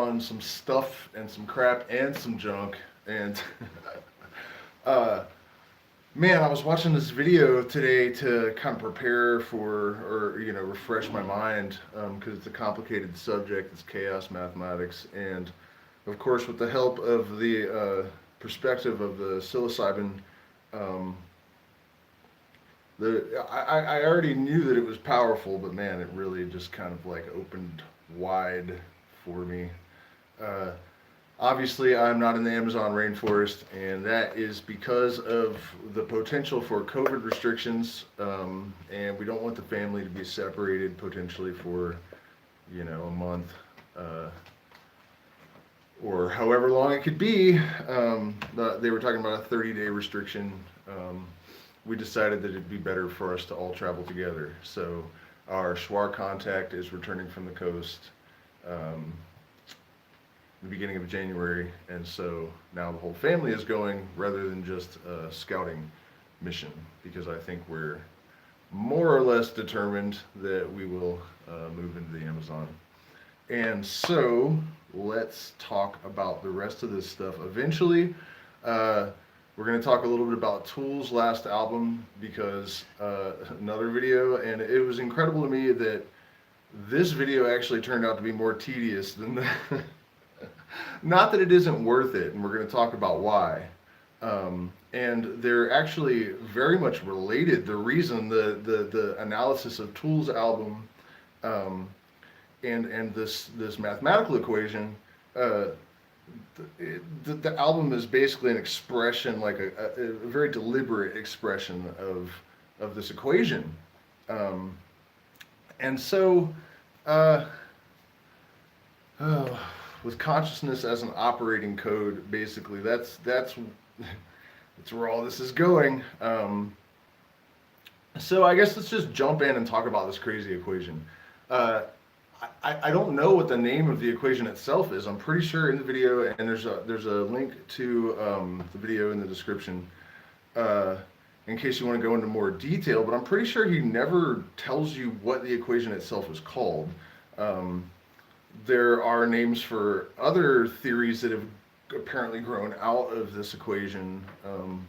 on some stuff and some crap and some junk. And uh, man, I was watching this video today to kind of prepare for, or refresh my mind, because it's a complicated subject. It's chaos mathematics, and of course, with the help of the perspective of the psilocybin, um, I already knew that it was powerful, but man, it really just kind of like opened wide for me. Uh, Obviously, I'm not in the Amazon rainforest, and that is because of the potential for COVID restrictions, and we don't want the family to be separated potentially for, a month, uh, or however long it could be. But they were talking about a 30-day restriction. We decided that it'd be better for us to all travel together. So our Schwar contact is returning from the coast. Um, the beginning of January, and so now the whole family is going rather than just a scouting mission, because I think we're more or less determined that we will move into the Amazon. And so let's talk about the rest of this stuff. Eventually, we're going to talk a little bit about Tool's last album, because another video, and it was incredible to me that this video actually turned out to be more tedious than the not that it isn't worth it, and we're going to talk about why. And they're actually very much related. The reason the analysis of Tool's album, um, and this mathematical equation, uh, the album is basically an expression, like a very deliberate expression of this equation. Um, and so, uh, oh, with consciousness as an operating code, basically, that's where all this is going. So I guess let's just jump in and talk about this crazy equation. Uh, I don't know what the name of the equation itself is. I'm pretty sure in the video, and there's a link to the video in the description, uh, in case you want to go into more detail. But I'm pretty sure he never tells you what the equation itself is called. Um, there are names for other theories that have apparently grown out of this equation,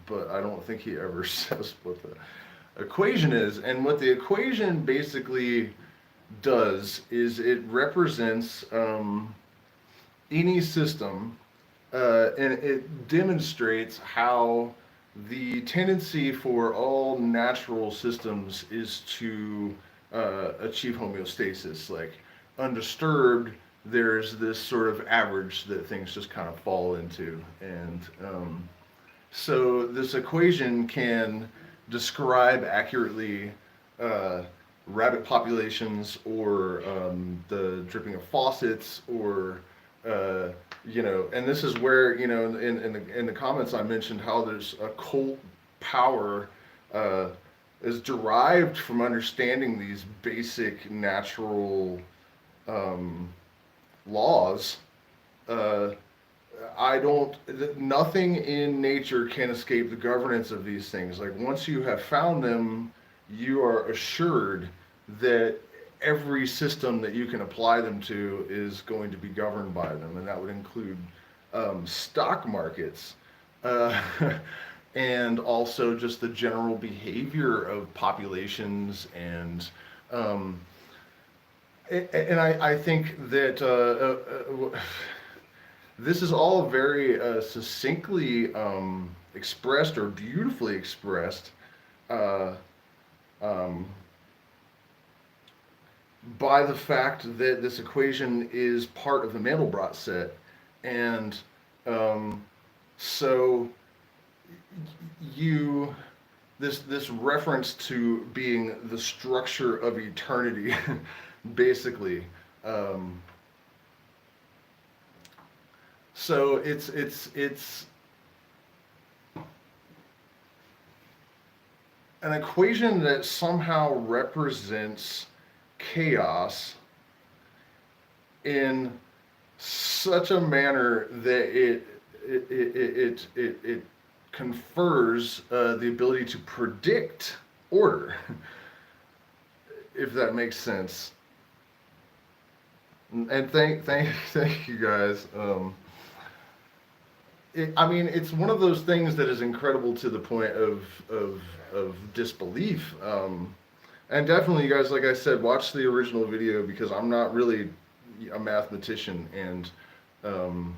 but I don't think he ever says what the equation is. And what the equation basically does is it represents any system, and it demonstrates how the tendency for all natural systems is to achieve homeostasis. Like, undisturbed, there's this sort of average that things just kind of fall into. And so this equation can describe accurately uh, rabbit populations, or the dripping of faucets, or and this is where, in the comments I mentioned how there's occult power uh, is derived from understanding these basic natural laws. Uh, I don't. Nothing in nature can escape the governance of these things. Like, once you have found them, you are assured that every system that you can apply them to is going to be governed by them, and that would include stock markets, uh, and also just the general behavior of populations. And um, I think that this is all very succinctly expressed, or beautifully expressed, uh, um, by the fact that this equation is part of the Mandelbrot set. And so you this reference to being the structure of eternity, basically. So it's an equation that somehow represents chaos in such a manner that it confers the ability to predict order, if that makes sense. And thank you guys. I mean, it's one of those things that is incredible to the point of of disbelief. And definitely, you guys, like I said, watch the original video because I'm not really a mathematician, and um,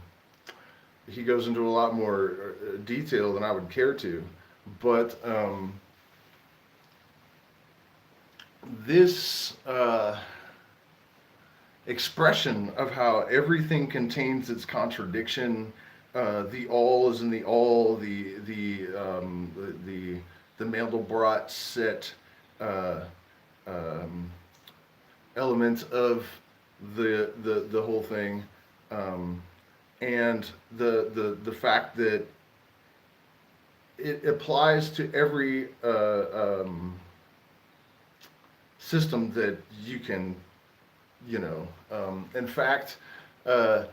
he goes into a lot more detail than I would care to. But this expression of how everything contains its contradiction. The all is in the all. The Mandelbrot set uh, um, element of the whole thing, um, and the fact that it applies to every system that you can, in fact, uh,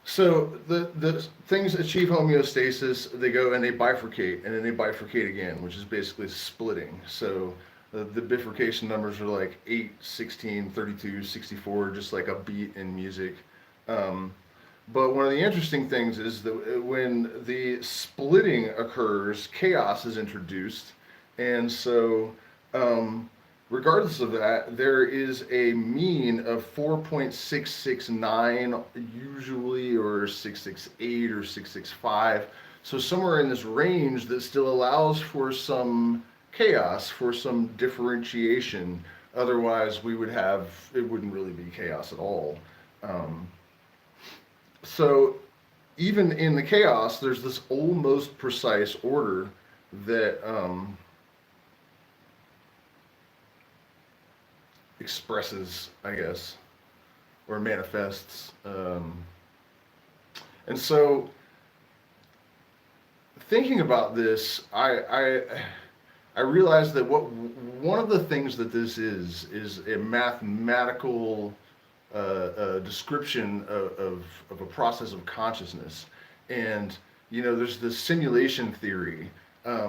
so the things achieve homeostasis, they go and they bifurcate, and then they bifurcate again, which is basically splitting. So the bifurcation numbers are like 8, 16, 32, 64, just like a beat in music. Um, but one of the interesting things is that when the splitting occurs, chaos is introduced. And so, um, regardless of that, there is a mean of 4.669 usually, or 668 or 665. So somewhere in this range that still allows for some chaos, for some differentiation. Otherwise, it wouldn't really be chaos at all. Um, so even in the chaos, there's this almost precise order that expresses, I guess, or manifests. And so, thinking about this, I realized that one of the things that this is a mathematical description of a process of consciousness. And, there's this simulation theory,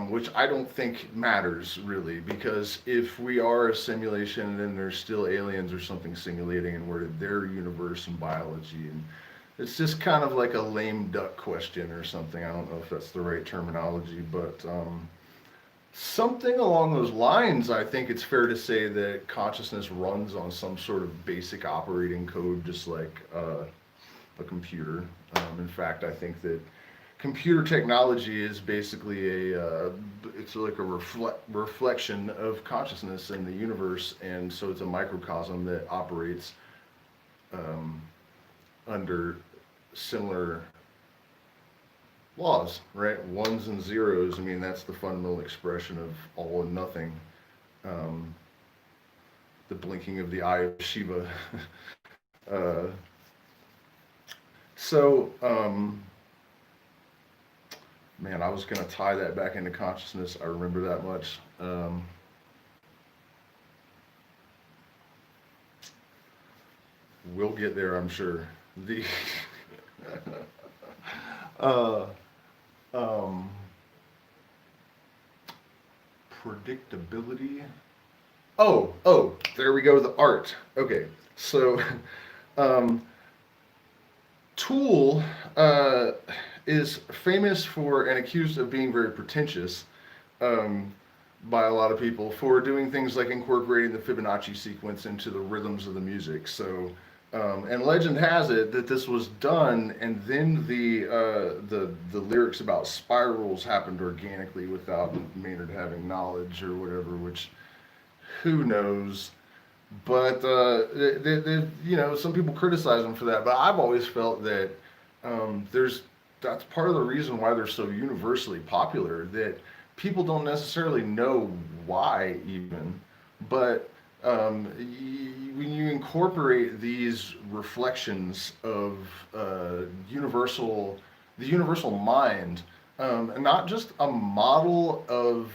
which I don't think matters really, because if we are a simulation, then there's still aliens or something simulating, and we're their universe and biology. And it's just kind of like a lame duck question or something. I don't know if that's the right terminology, but something along those lines. I think it's fair to say that consciousness runs on some sort of basic operating code, just like a computer. In fact, I think that computer technology is basically it's like a reflection of consciousness in the universe, and so it's a microcosm that operates um, under similar laws, right? Ones and zeros. I mean, that's the fundamental expression of all and nothing. Um, the blinking of the eye of Shiva. uh, so, man, I was going to tie that back into consciousness. I remember that much. We'll get there, I'm sure. The uh, um, predictability. Oh, there we go. The art. Okay, so um, Tool is famous for and accused of being very pretentious um, by a lot of people for doing things like incorporating the Fibonacci sequence into the rhythms of the music. So, and legend has it that this was done, and then the lyrics about spirals happened organically without Maynard having knowledge or whatever. Which, who knows? But some people criticize them for that. But I've always felt that there's that's part of the reason why they're so universally popular. That people don't necessarily know why even, but when you incorporate these reflections of the universal mind, and not just a model of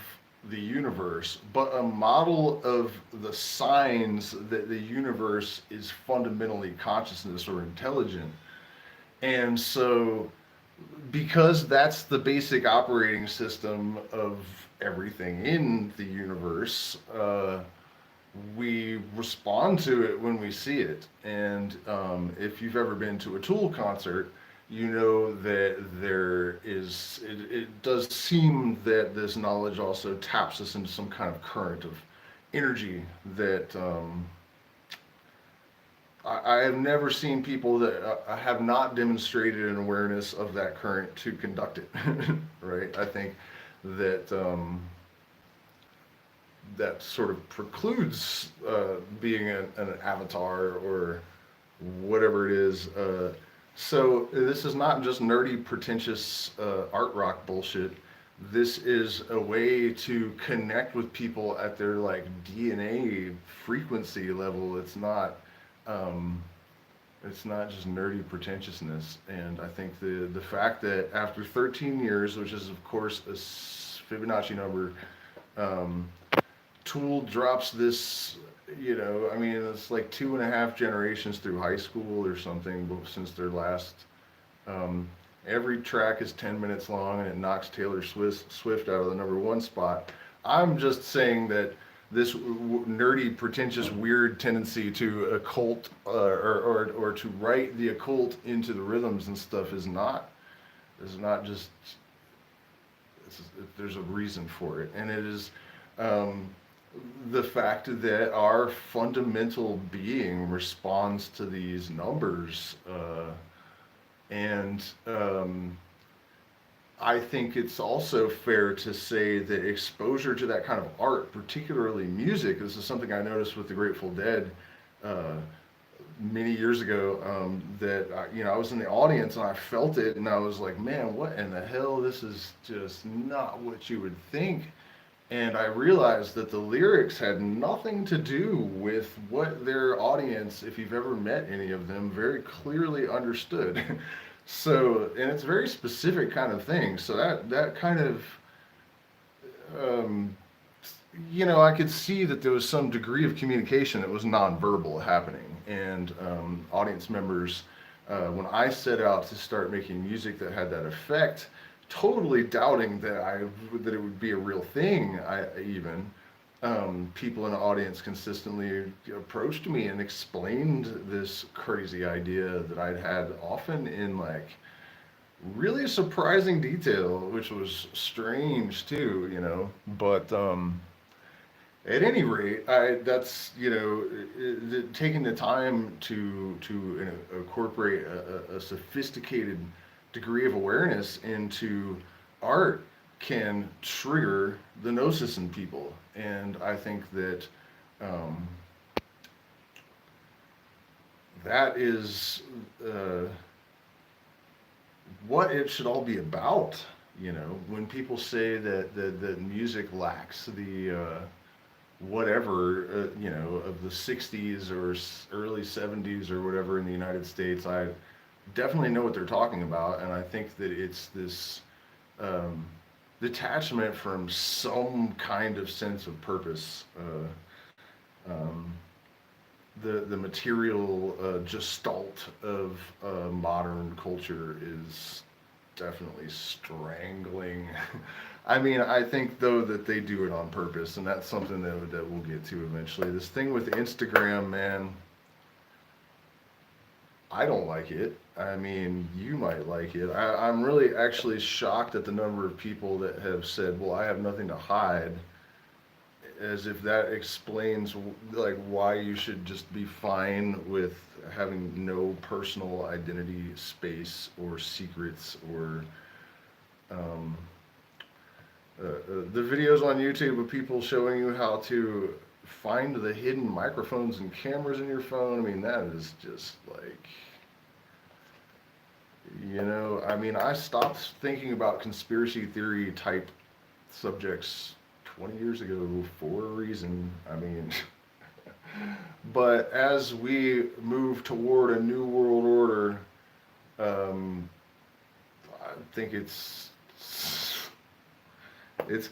the universe, but a model of the signs that the universe is fundamentally consciousness or intelligent. And so, because that's the basic operating system of everything in the universe, we respond to it when we see it. And if you've ever been to a Tool concert, you know that it does seem that this knowledge also taps us into some kind of current of energy that I have never seen people that have not demonstrated an awareness of that current to conduct it, right? I think that that sort of precludes being an avatar or whatever it is. So this is not just nerdy, pretentious art rock bullshit. This is a way to connect with people at their like DNA frequency level. Um, it's not just nerdy pretentiousness. And I think the fact that after 13 years, which is of course a Fibonacci number, um, Tool drops this, I mean, it's like 2.5 generations through high school or something since their last. Um, every track is 10 minutes long and it knocks Taylor Swift out of the #1 spot. I'm just saying that this nerdy, pretentious, weird tendency to occult or to write the occult into the rhythms and stuff is not just. There's a reason for it, and it is. Um, the fact that our fundamental being responds to these numbers, and I think it's also fair to say that exposure to that kind of art, particularly music, this is something I noticed with the Grateful Dead uh, many years ago, that I was in the audience and I felt it and I was like, man, what in the hell? This is just not what you would think. And I realized that the lyrics had nothing to do with what their audience, if you've ever met any of them, very clearly understood. So, and it's a very specific kind of thing. So that kind of, um, I could see that there was some degree of communication that was nonverbal happening. And audience members, when I set out to start making music that had that effect, totally doubting that it would be a real thing. People in the audience consistently approached me and explained this crazy idea that I'd had, often in like really surprising detail, which was strange too. But at any rate, taking the time to incorporate a sophisticated degree of awareness into art can trigger the Gnosis in people. And I think that that is what it should all be about. When people say that music lacks the whatever, of the 60s or early 70s or whatever in the United States, I definitely know what they're talking about. And I think that it's this detachment from some kind of sense of purpose. Um, the material gestalt of modern culture is definitely strangling. I mean, I think though that they do it on purpose, and that's something that we'll get to eventually. This thing with Instagram, man, I don't like it. I mean, you might like it. I'm really actually shocked at the number of people that have said, well, I have nothing to hide, as if that explains like why you should just be fine with having no personal identity space or secrets or um, the videos on YouTube of people showing you how to find the hidden microphones and cameras in your phone. I mean, that is just like, I mean, I stopped thinking about conspiracy theory type subjects 20 years ago for a reason. I mean, but as we move toward a new world order, I think it's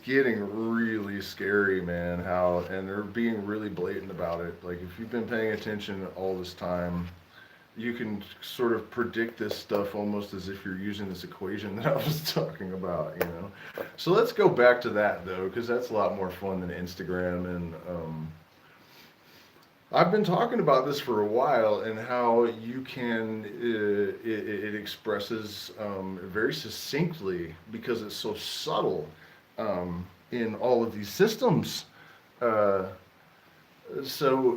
getting really scary, man. And they're being really blatant about it. Like, if you've been paying attention all this time, you can sort of predict this stuff almost as if you're using this equation that I was talking about. So let's go back to that though, because that's a lot more fun than Instagram. And I've been talking about this for a while and how you can, it expresses very succinctly because it's so subtle in all of these systems. Uh, so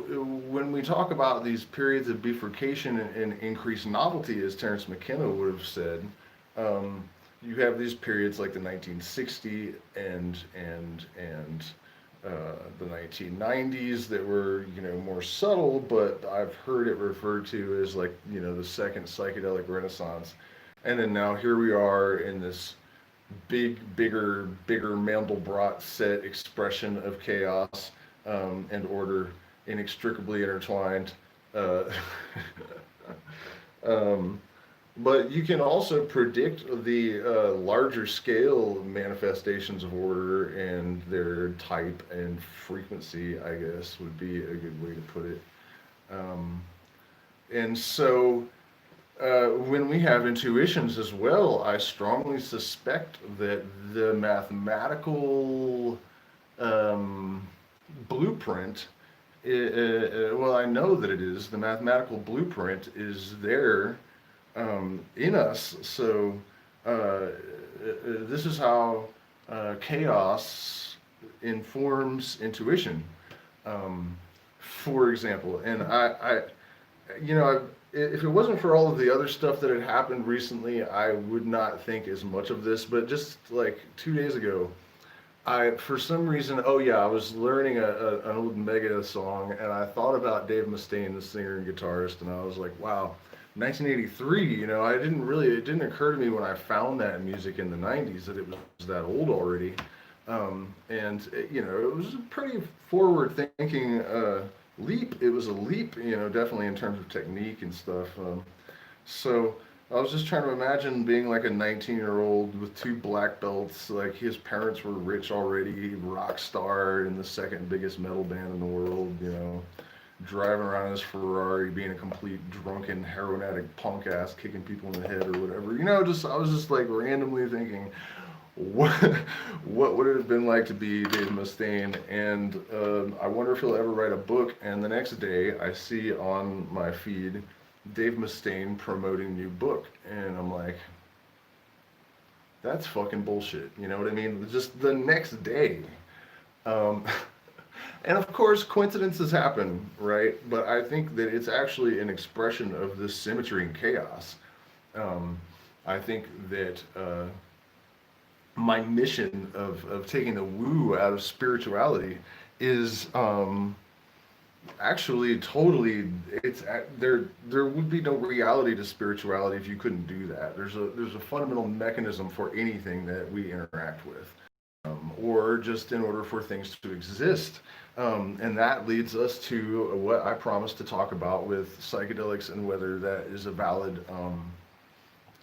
when we talk about these periods of bifurcation and increased novelty, as Terence McKenna would have said, um, you have these periods like the 1960 and the 1990s that were, more subtle, but I've heard it referred to as like, the second psychedelic renaissance. And then now here we are in this bigger Mandelbrot set expression of chaos and order inextricably intertwined. Uh, um, but you can also predict the larger scale manifestations of order and their type and frequency, I guess, would be a good way to put it. Um, and so when we have intuitions as well, I strongly suspect that the mathematical um, blueprint, well, I know that it is, the mathematical blueprint is there in us. So this is how chaos informs intuition, for example. And if it wasn't for all of the other stuff that had happened recently, I would not think as much of this. But just like 2 days ago, for some reason, oh yeah, I was learning an old Megadeth song, and I thought about Dave Mustaine, the singer and guitarist, and I was like, wow, 1983. It didn't occur to me when I found that music in the 90s that it was that old already. It was a pretty forward-thinking leap. It was a leap, definitely in terms of technique and stuff. So I was just trying to imagine being like a 19-year-old with two black belts. Like his parents were rich already, rock star in the second biggest metal band in the world. Driving around in his Ferrari, being a complete drunken heroin addict punk ass, kicking people in the head or whatever. I was just like randomly thinking, what what would it have been like to be Dave Mustaine? And I wonder if he'll ever write a book. And the next day, I see on my feed Dave Mustaine promoting new book, and I'm like, that's fucking bullshit. You know what I mean? Just the next day. Um, and of course, coincidences happen, right? But I think that it's actually an expression of this symmetry and chaos. Um, I think that my mission of taking the woo out of spirituality is actually totally there would be no reality to spirituality if you couldn't do that. There's a fundamental mechanism for anything that we interact with, or just in order for things to exist. And that leads us to what I promised to talk about with psychedelics and whether that is a valid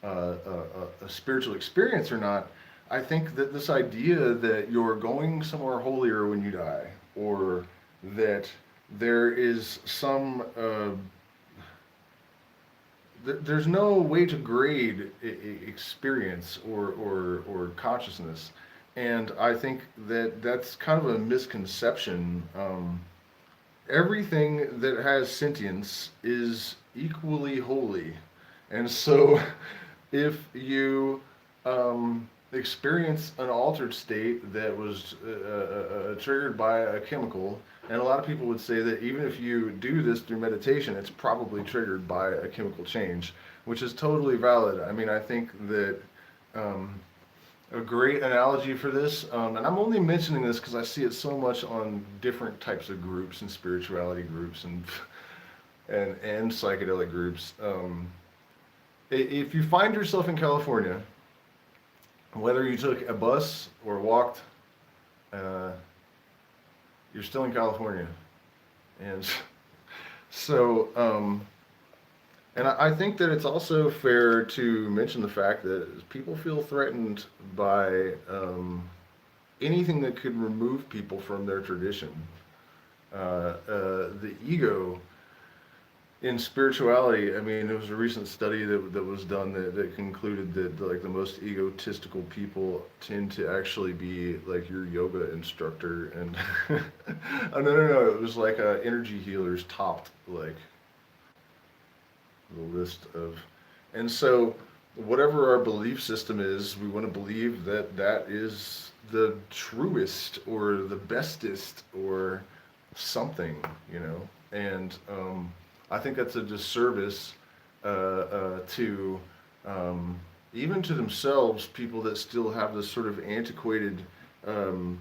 a spiritual experience or not. I think that this idea that you're going somewhere holier when you die, or that there is some, there's no way to grade experience or consciousness. And I think that that's kind of a misconception. Everything that has sentience is equally holy. And so if you experience an altered state that was triggered by a chemical, and a lot of people would say that even if you do this through meditation, it's probably triggered by a chemical change, which is totally valid. I mean, I think that a great analogy for this, and I'm only mentioning this because I see it so much on different types of groups and spirituality groups and psychedelic groups. If you find yourself in California, whether you took a bus or walked, uh, you're still in California. And so, and I think that it's also fair to mention the fact that people feel threatened by anything that could remove people from their tradition. The ego in spirituality, I mean, there was a recent study that was done that concluded that like the most egotistical people tend to actually be like your yoga instructor, and oh no, it was like energy healers topped like the list of, and so whatever our belief system is, we want to believe that that is the truest or the bestest or something, you know, and I think that's a disservice to even to themselves, people that still have this sort of antiquated um,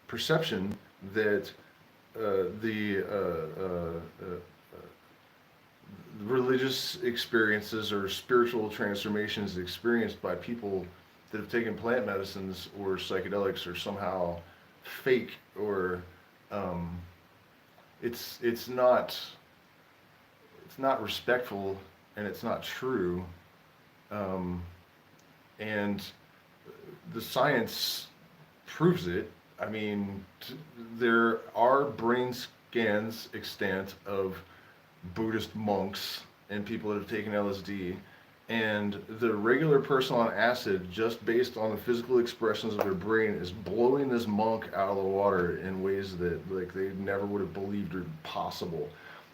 perception that the religious experiences or spiritual transformations experienced by people that have taken plant medicines or psychedelics are somehow fake or um, it's not it's not respectful and it's not true. Um, and the science proves it. I mean, there are brain scans extant of Buddhist monks and people that have taken LSD. And the regular person on acid, just based on the physical expressions of their brain, is blowing this monk out of the water in ways that like they never would have believed are possible.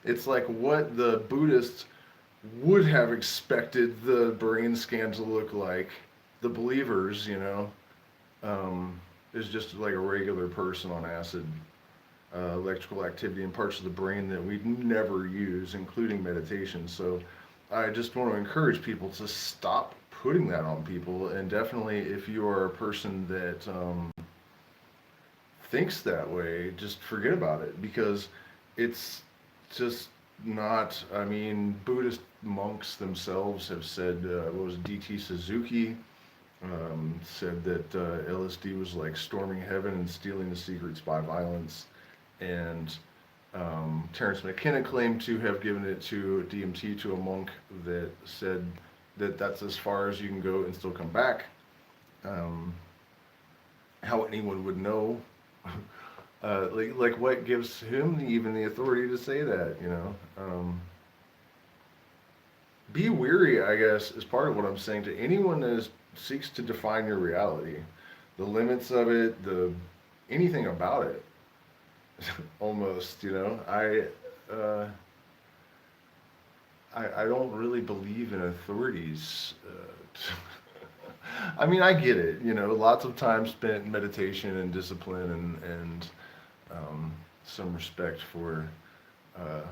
It's like what the Buddhists would have expected the brain scan to look like. The believers, you know, um, is just like a regular person on acid. Electrical activity in parts of the brain that we never use, including meditation. So I just want to encourage people to stop putting that on people. And definitely, if you are a person that thinks that way, just forget about it because it's just not. I mean, Buddhist monks themselves have said, what was it, D.T. Suzuki said that LSD was like storming heaven and stealing the secrets by violence. And Terence McKenna claimed to have given it to DMT to a monk that said that that's as far as you can go and still come back. Um, how anyone would know? Like what gives him even the authority to say that? You know, be weary. I guess is part of what I'm saying to anyone that seeks to define your reality, the limits of it, the anything about it. Almost, you know, uh, I don't really believe in authorities. I mean, I get it. You know, lots of time spent in meditation and discipline and um, some respect for. Uh,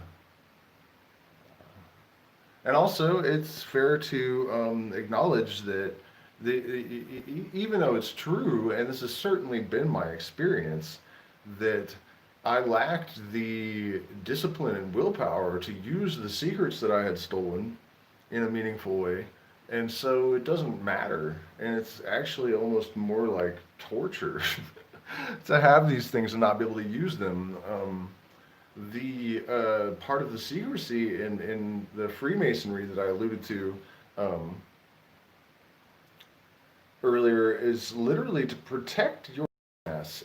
and also, it's fair to acknowledge that even though it's true, and this has certainly been my experience, that I lacked the discipline and willpower to use the secrets that I had stolen in a meaningful way. And so it doesn't matter. And it's actually almost more like torture to have these things and not be able to use them. The part of the secrecy in the Freemasonry that I alluded to um, earlier is literally to protect your ass.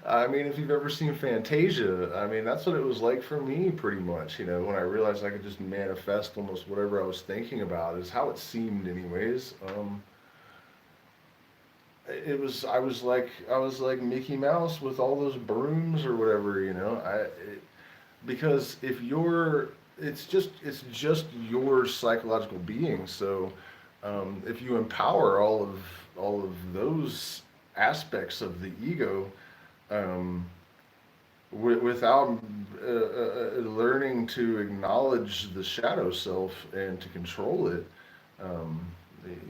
I mean, if you've ever seen Fantasia, I mean, that's what it was like for me pretty much, you know, when I realized I could just manifest almost whatever I was thinking about, is how it seemed anyways. I was like Mickey Mouse with all those brooms or whatever, you know. Because if you're it's just your psychological being. So if you empower all of those aspects of the ego um, without learning to acknowledge the shadow self and to control it, um,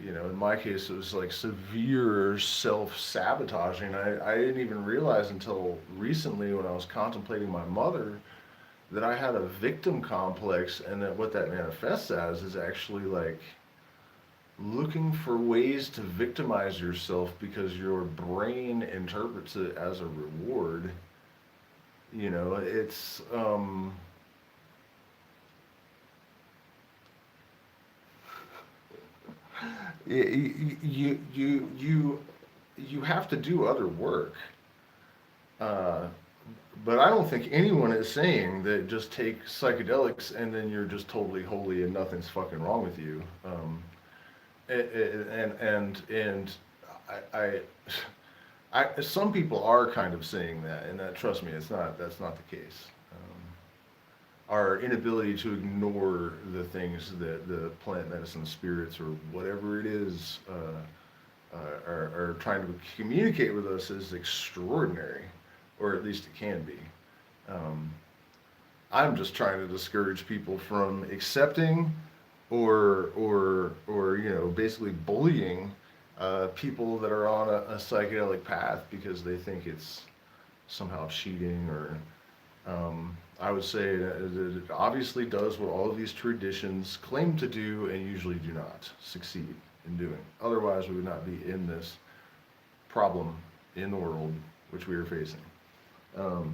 you know, in my case, it was like severe self-sabotaging. I didn't even realize until recently when I was contemplating my mother that I had a victim complex, and that what that manifests as is actually like looking for ways to victimize yourself because your brain interprets it as a reward. You know, it's you you have to do other work. Uh, but I don't think anyone is saying that just take psychedelics and then you're just totally holy and nothing's fucking wrong with you. And I, some people are kind of saying that, and that, trust me, that's not the case. Our inability to ignore the things that the plant medicine spirits or whatever it is are trying to communicate with us is extraordinary, or at least it can be. Um, I'm just trying to discourage people from accepting or basically bullying people that are on a psychedelic path because they think it's somehow cheating or I would say that it obviously does what all of these traditions claim to do and usually do not succeed in doing. Otherwise, we would not be in this problem in the world which we are facing. Um,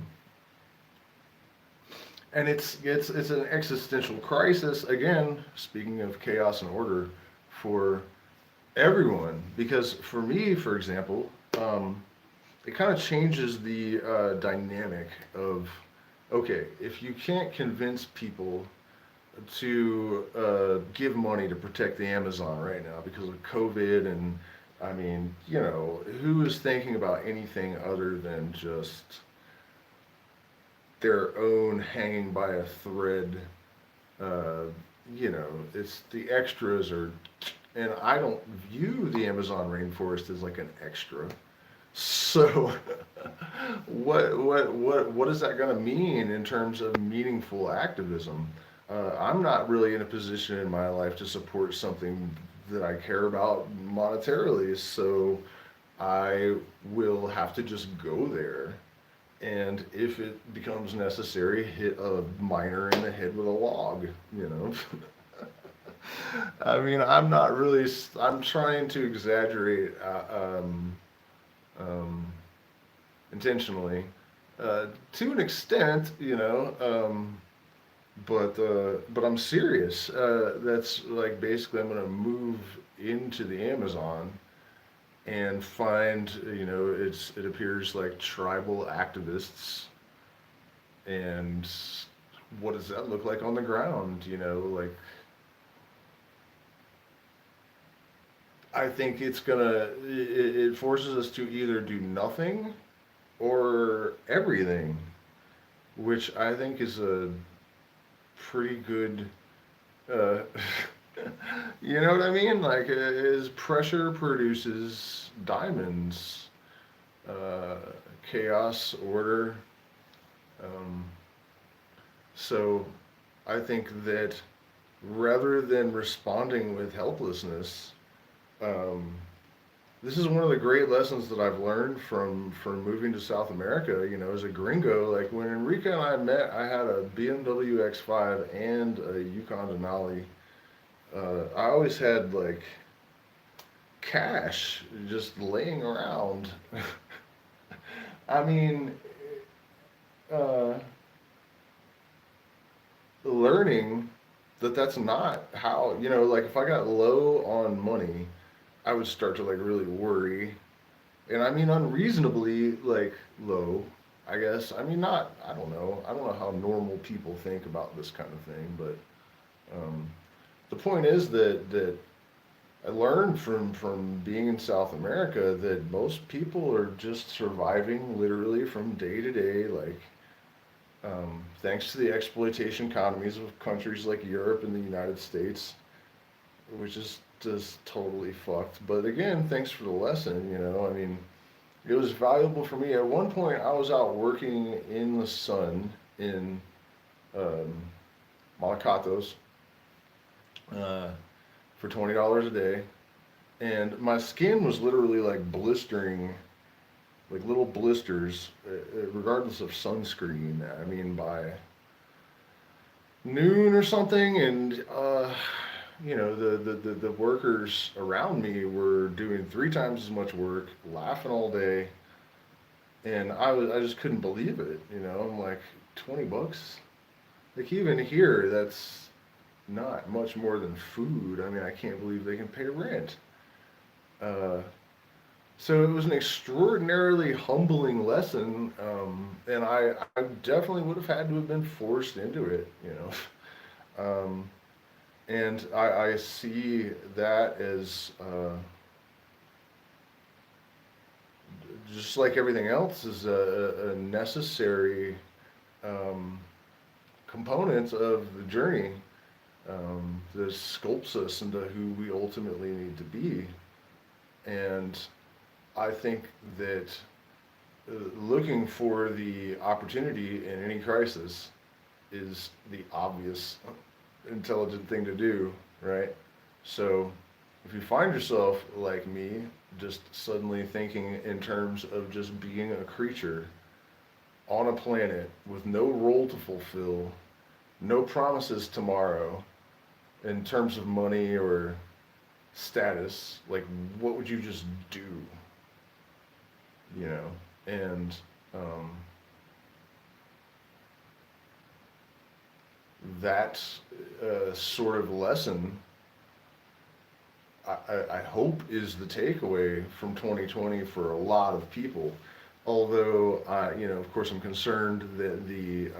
and it's an existential crisis again. Speaking of chaos and order, for everyone, because for me, for example, it kind of changes the dynamic of okay, if you can't convince people to give money to protect the Amazon right now because of COVID, and I mean, who is thinking about anything other than just their own hanging by a thread? Uh, it's the extras are, and I don't view the Amazon rainforest as like an extra. So, what is that going to mean in terms of meaningful activism? I'm not really in a position in my life to support something that I care about monetarily, so I will have to just go there. And if it becomes necessary, hit a miner in the head with a log, you know. I mean, I'm not really, I'm trying to exaggerate um, intentionally to an extent, but I'm serious. That's like basically I'm gonna move into the Amazon and find, it appears like tribal activists, and what does that look like on the ground? Like I think it forces us to either do nothing or everything, which I think is a pretty good, uh, you know what I mean? Like, is pressure produces diamonds, uh, chaos, order. Um, so I think that rather than responding with helplessness, um, this is one of the great lessons that I've learned from moving to South America. As a gringo, like when Enrica and I met, I had a BMW X5 and a Yukon Denali. I always had like cash just laying around. I mean, uh, learning that that's not how, like if I got low on money, I would start to like really worry, and I mean unreasonably like low, I guess. I mean not, I don't know how normal people think about this kind of thing, but um, the point is that I learned from being in South America that most people are just surviving literally from day to day, like thanks to the exploitation economies of countries like Europe and the United States, which is just totally fucked. But again, thanks for the lesson. I mean, it was valuable for me. At one point, I was out working in the sun in um, Malacatos uh, for $20 a day, and my skin was literally like blistering, like little blisters, regardless of sunscreen. I mean, by noon or something, and the workers around me were doing 3 times as much work, laughing all day, and I just couldn't believe it. I'm like, $20. Like even here, that's not much more than food. I mean, I can't believe they can pay rent. Uh, So it was an extraordinarily humbling lesson, and I definitely would have had to have been forced into it, you know. And I see that as just like everything else is a necessary um, component of the journey that sculpts us into who we ultimately need to be. And I think that looking for the opportunity in any crisis is the obvious, intelligent thing to do, right? So if you find yourself like me, just suddenly thinking in terms of just being a creature on a planet with no role to fulfill, no promises tomorrow in terms of money or status, like what would you just do, you know? And um, that sort of lesson, I hope, is the takeaway from 2020 for a lot of people. Although, of course, I'm concerned that the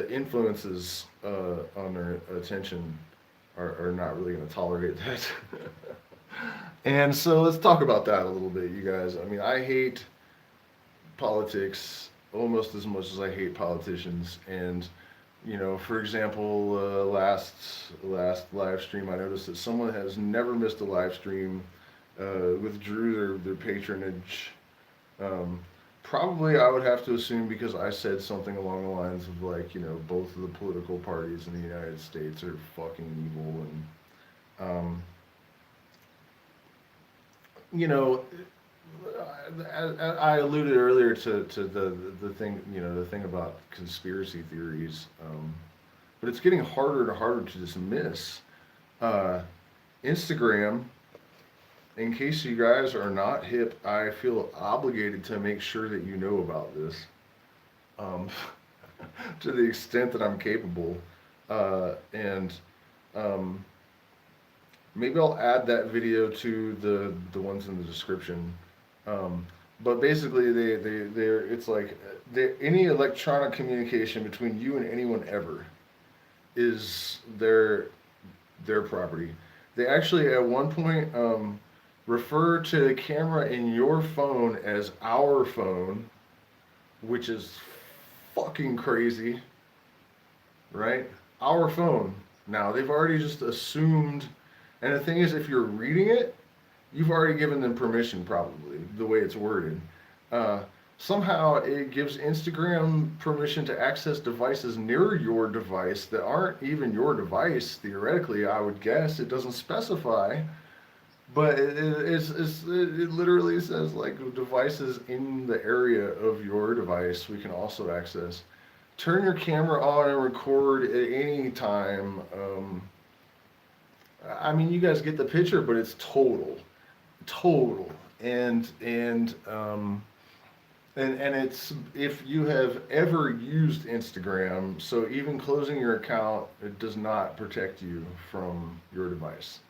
influences on their attention are not really going to tolerate that. And so let's talk about that a little bit, you guys. I mean, I hate politics almost as much as I hate politicians. And for example, last live stream, I noticed that someone has never missed a live stream, withdrew their patronage. Um, Probably, I would have to assume because I said something along the lines of like, both of the political parties in the United States are fucking evil, and um, you know, I alluded earlier to the thing, the thing about conspiracy theories, but it's getting harder and harder to dismiss. Uh, Instagram, in case you guys are not hip, I feel obligated to make sure that you know about this, um, to the extent that I'm capable. And um, maybe I'll add that video to the ones in the description. Um, but basically, they're it's like any electronic communication between you and anyone ever is their property. They actually at one point refer to the camera in your phone as our phone, which is fucking crazy, right? Our phone. Now they've already just assumed, and the thing is, if you're reading it, you've already given them permission, probably the way it's worded. Uh, Somehow it gives Instagram permission to access devices near your device that aren't even your device. Theoretically, I would guess it doesn't specify, but it literally says like devices in the area of your device we can also access. Turn your camera on and record at any time. I mean, you guys get the picture, but it's total, and it's if you have ever used Instagram, so even closing your account, it does not protect you from your device.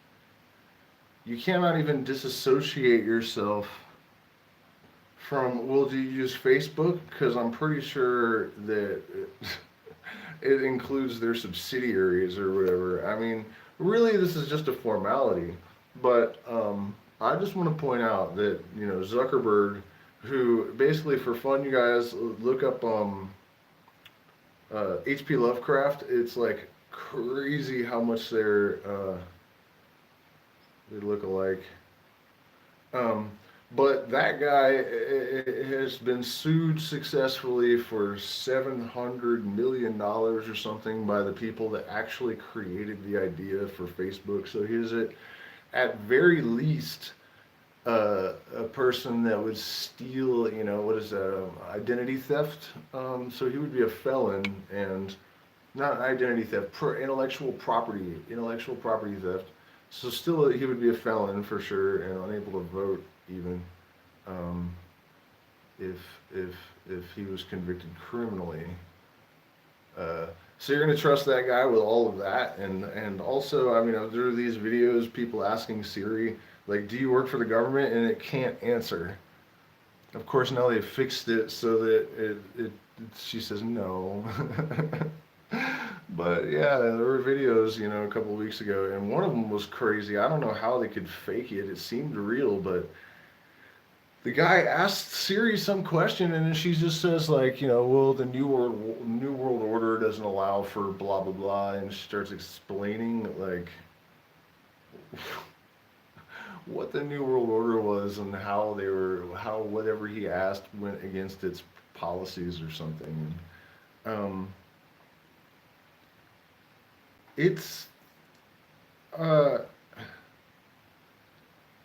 You cannot even disassociate yourself from, well, do you use Facebook? Because I'm pretty sure that it includes their subsidiaries or whatever. I mean, really, this is just a formality. But I just want to point out that, Zuckerberg, who basically, for fun, you guys, look up H.P. Lovecraft. It's like crazy how much they look alike. Um, but that guy has been sued successfully for $700 million or something by the people that actually created the idea for Facebook. So he's at very least a person that would steal, what is that, identity theft. So he would be a felon, and not identity theft, intellectual property theft. So still, he would be a felon for sure, and unable to vote even, um, if if he was convicted criminally. Uh, So you're gonna trust that guy with all of that, and also, I mean, there are these videos people asking Siri, like, "Do you work for the government?" and it can't answer. Of course, now they fixed it so that she says no. But yeah, there were videos, a couple of weeks ago, and one of them was crazy. I don't know how they could fake it. It seemed real, but the guy asked Siri some question, and then she just says like, well, the new world order doesn't allow for blah blah blah, and she starts explaining like what the new world order was and how whatever he asked went against its policies or something. Um, it's uh,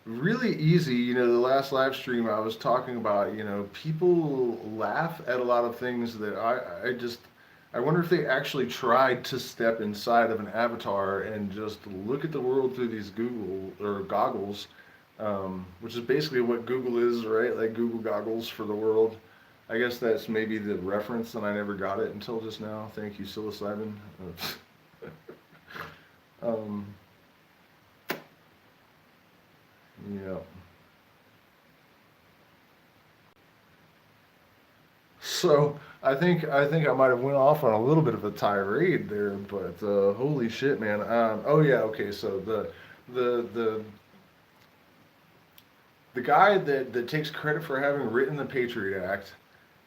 really easy. The last live stream I was talking about, people laugh at a lot of things that I wonder if they actually tried to step inside of an avatar and just look at the world through these Google or goggles, which is basically what Google is, right? Like Google goggles for the world. I guess that's maybe the reference, and I never got it until just now. Thank you, psilocybin. um, yeah. So I think I might have went off on a little bit of a tirade there, but holy shit, man. Oh yeah, okay. So the the the guy that takes credit for having written the Patriot Act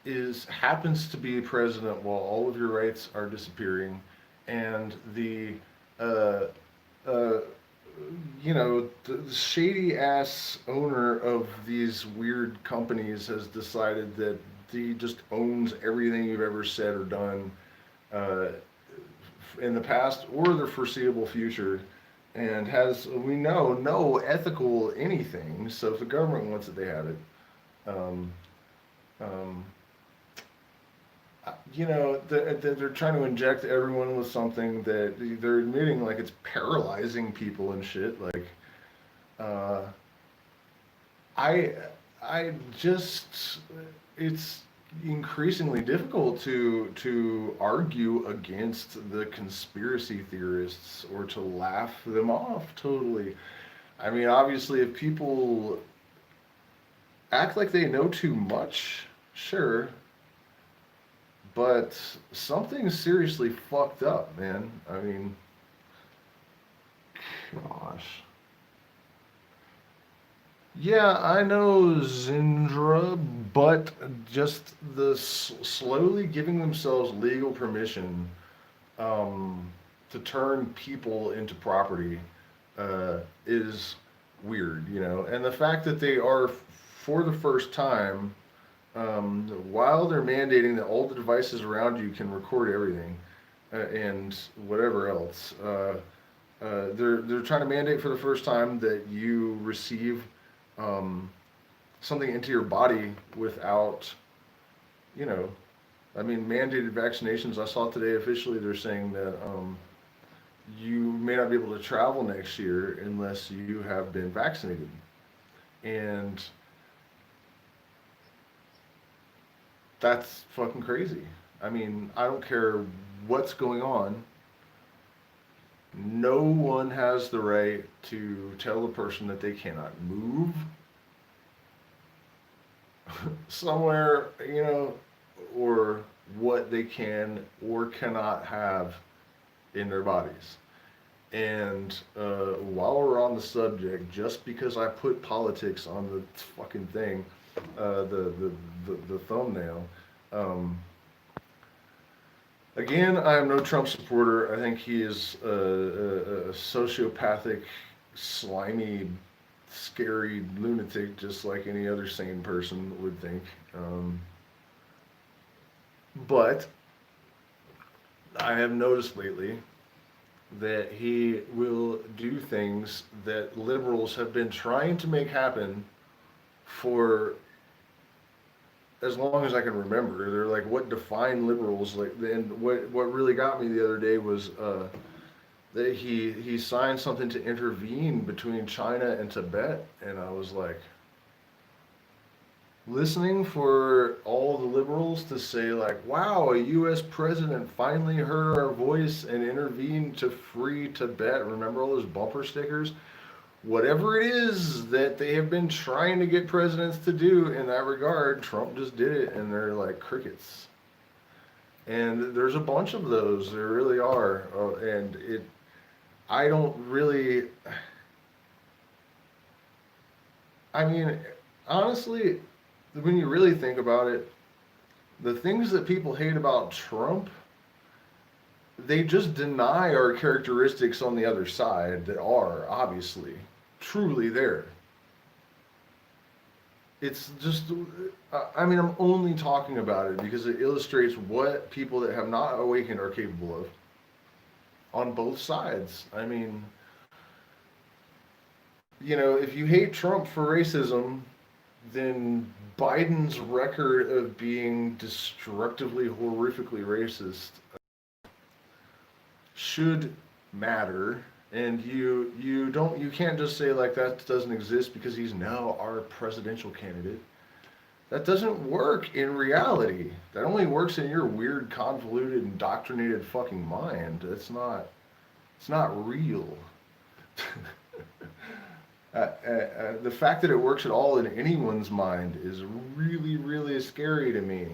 is happens to be president while all of your rights are disappearing, and the uh, uh, the shady ass owner of these weird companies has decided that he just owns everything you've ever said or done uh, in the past or the foreseeable future, and has, we know, no ethical anything. So if the government wants it, they have it. Um, um, they're trying to inject everyone with something that they're admitting like it's paralyzing people and shit. Like, uh, I, I just, it's increasingly difficult to argue against the conspiracy theorists or to laugh them off totally. I mean, obviously, if people act like they know too much, sure, but something's seriously fucked up, man. I mean, gosh. Yeah, I know Zindra, but just the slowly giving themselves legal permission um, to turn people into property is weird. And the fact that they are, for the first time, while they're mandating that all the devices around you can record everything and whatever else, they're trying to mandate for the first time that you receive um, something into your body without, you know, I mean, mandated vaccinations. I saw today officially they're saying that you may not be able to travel next year unless you have been vaccinated. And that's fucking crazy. I mean, I don't care what's going on. No one has the right to tell a person that they cannot move somewhere, or what they can or cannot have in their bodies. And while we're on the subject, just because I put politics on the fucking thing, the thumbnail, um, again, I am no Trump supporter. I think he is a sociopathic, slimy, scary lunatic, just like any other sane person would think. But I have noticed lately that he will do things that liberals have been trying to make happen for as long as I can remember. They're like, what defined liberals? Like, and what really got me the other day was that he signed something to intervene between China and Tibet, and I was like, listening for all the liberals to say like, wow, a US president finally heard our voice and intervened to free Tibet. Remember all those bumper stickers? Whatever it is that they have been trying to get presidents to do in that regard, Trump just did it, and they're like crickets. And there's a bunch of those. There really are. And I don't really, I mean, honestly, when you really think about it, the things that people hate about Trump, they just deny our characteristics on the other side that are obviously truly there. It's just, I mean, I'm only talking about it because it illustrates what people that have not awakened are capable of on both sides. I mean, if you hate Trump for racism, then Biden's record of being destructively, horrifically racist should matter. And you can't just say like that doesn't exist because he's now our presidential candidate. That doesn't work in reality. That only works in your weird, convoluted, indoctrinated fucking mind. It's not real. The fact that it works at all in anyone's mind is really, really scary to me.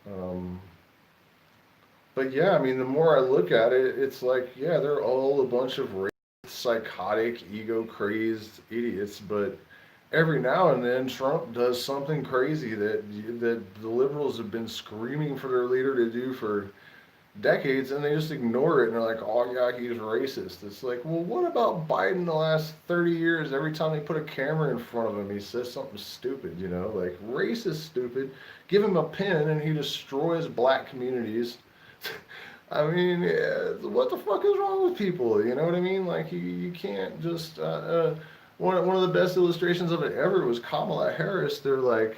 Um, but yeah, I mean, the more I look at it, it's like, yeah, they're all a bunch of psychotic, ego-crazed idiots. But every now and then, Trump does something crazy that the liberals have been screaming for their leader to do for decades, and they just ignore it, and they're like, oh yeah, he's racist. It's like, well, what about Biden the last 30 years? Every time they put a camera in front of him, he says something stupid, like racist stupid. Give him a pen and he destroys black communities. I mean, yeah, what the fuck is wrong with people? You know what I mean? Like, you can't just one of the best illustrations of it ever was Kamala Harris. They're like,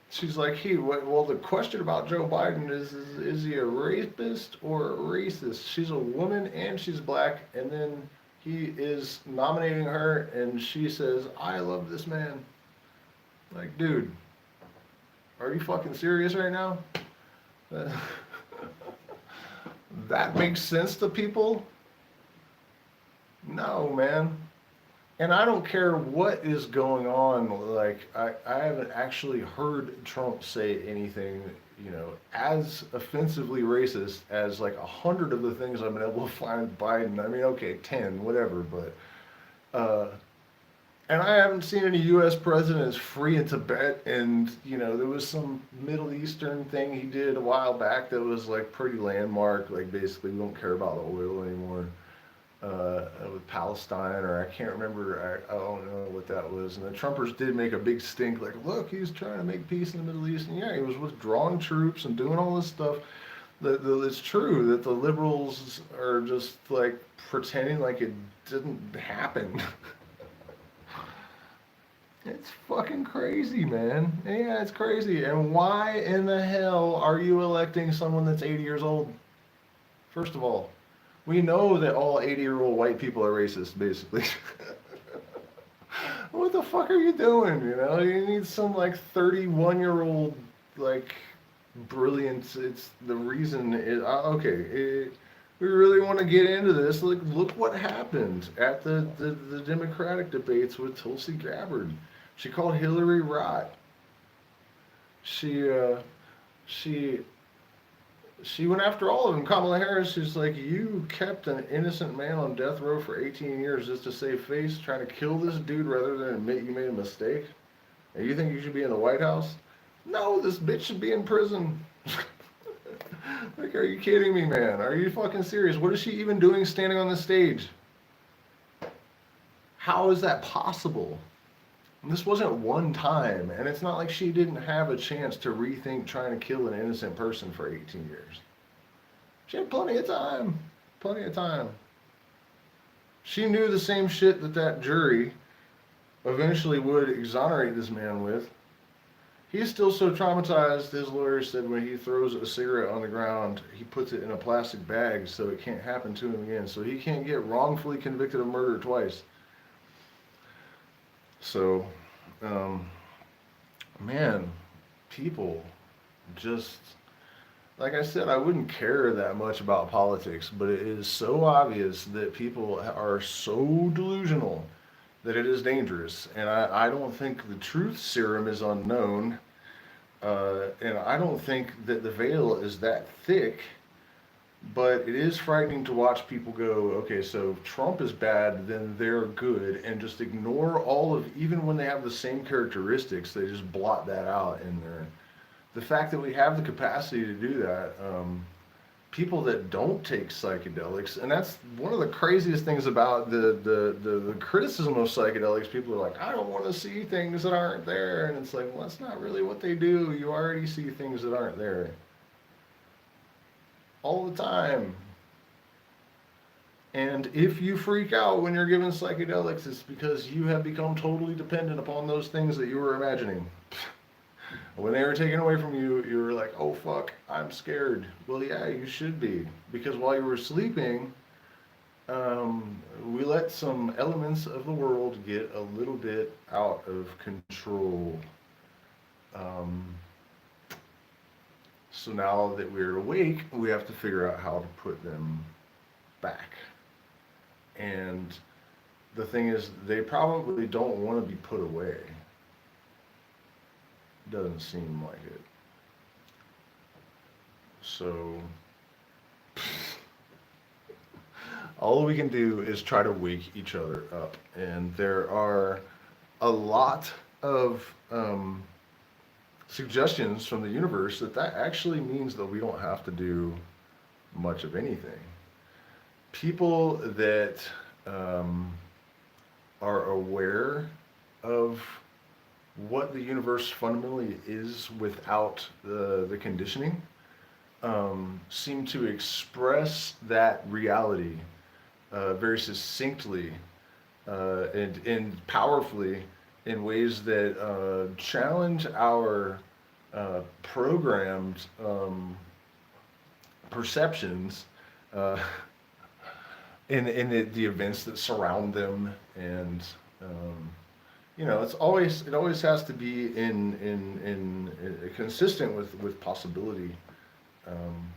she's like, hey, well, the question about Joe Biden is he a rapist or a racist? She's a woman and she's black, and then he is nominating her, and she says, I love this man. Like, dude, are you fucking serious right now? That makes sense to people? No, man. And I don't care what is going on. Like, I haven't actually heard Trump say anything, as offensively racist as like 100 of the things I've been able to find Biden. I mean, okay, 10, whatever, but, and I haven't seen any U.S. presidents free in Tibet. And, there was some Middle Eastern thing he did a while back that was like pretty landmark. Like, basically, we don't care about the oil anymore. With Palestine, or I can't remember, I don't know what that was. And the Trumpers did make a big stink, like, look, he's trying to make peace in the Middle East. And yeah, he was withdrawing troops and doing all this stuff. It's true that the liberals are just like pretending like it didn't happen. It's fucking crazy, man. Yeah, it's crazy. And why in the hell are you electing someone that's 80 years old? First of all, we know that all 80-year-old white people are racist, basically. What the fuck are you doing? You need some like 31-year-old, like, brilliance. It's the reason. We really want to get into this. Look what happened at the Democratic debates with Tulsi Gabbard. She called Hillary rot. She went after all of them. Kamala Harris is like, you kept an innocent man on death row for 18 years just to save face, trying to kill this dude rather than admit you made a mistake? And you think you should be in the White House? No, this bitch should be in prison. Like, are you kidding me, man? Are you fucking serious? What is she even doing standing on the stage? How is that possible? And this wasn't one time, and it's not like she didn't have a chance to rethink trying to kill an innocent person for 18 years. She had plenty of time. Plenty of time. She knew the same shit that jury eventually would exonerate this man with. He's still so traumatized, his lawyer said when he throws a cigarette on the ground, he puts it in a plastic bag so it can't happen to him again. So he can't get wrongfully convicted of murder twice. So, um, man, people just, like I said, I wouldn't care that much about politics, but it is so obvious that people are so delusional that it is dangerous. And I don't think the truth serum is unknown. And I don't think that the veil is that thick, but it is frightening to watch people go, okay, so Trump is bad, then they're good, and just ignore all of, even when they have the same characteristics, they just blot that out in there. The fact that we have the capacity to do that, people that don't take psychedelics, and that's one of the craziest things about the criticism of psychedelics. People are like, I don't want to see things that aren't there, and it's like, well, that's not really what they do. You already see things that aren't there all the time. And if you freak out when you're given psychedelics, it's because you have become totally dependent upon those things that you were imagining. When they were taken away from you, you were like, oh fuck, I'm scared. Well, yeah, you should be. Because while you were sleeping, we let some elements of the world get a little bit out of control. Um, so now that we're awake, we have to figure out how to put them back. And the thing is, they probably don't want to be put away. Doesn't seem like it. So, all we can do is try to wake each other up. And there are a lot of suggestions from the universe that actually means that we don't have to do much of anything. People that are aware of what the universe fundamentally is without the conditioning seem to express that reality very succinctly and powerfully in ways that challenge our programmed perceptions in the events that surround them, and it always has to be in consistent with possibility, um,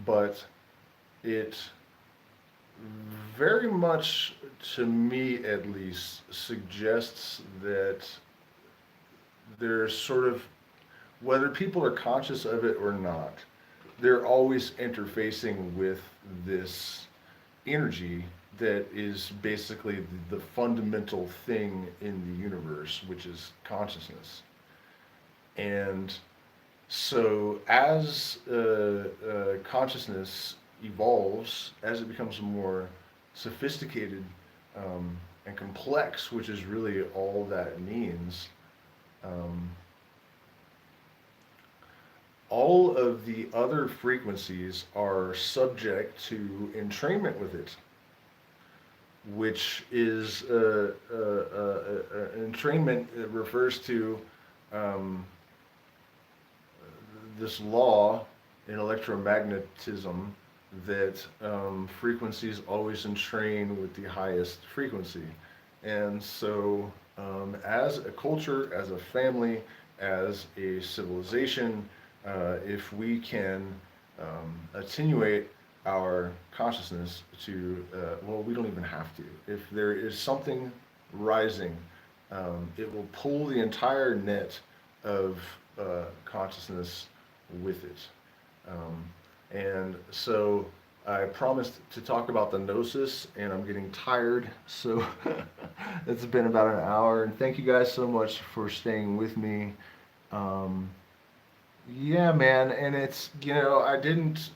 but it very much, to me at least, suggests that there's sort of, whether people are conscious of it or not, they're always interfacing with this energy that is basically the fundamental thing in the universe, which is consciousness. And so as consciousness evolves, as it becomes more sophisticated and complex, which is really all that means, um, all of the other frequencies are subject to entrainment with it, which is entrainment. It refers to um, this law in electromagnetism that frequencies always entrain with the highest frequency. And so, as a culture, as a family, as a civilization, if we can attenuate our consciousness to, well, we don't even have to. If there is something rising, it will pull the entire net of consciousness with it. And so I promised to talk about the Gnosis, and I'm getting tired, so it's been about an hour. And thank you guys so much for staying with me. Yeah, man, and it's, I didn't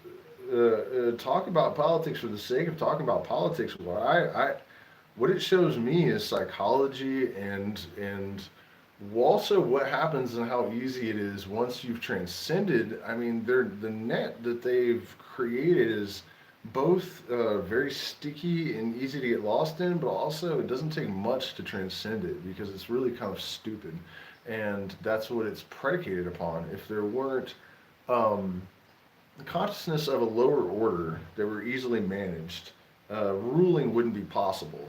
talk about politics for the sake of talking about politics. What it shows me is psychology, and also what happens and how easy it is once you've transcended. I mean, the net that they've created is both very sticky and easy to get lost in, but also it doesn't take much to transcend it because it's really kind of stupid. And that's what it's predicated upon. If there weren't the consciousness of a lower order that were easily managed, ruling wouldn't be possible.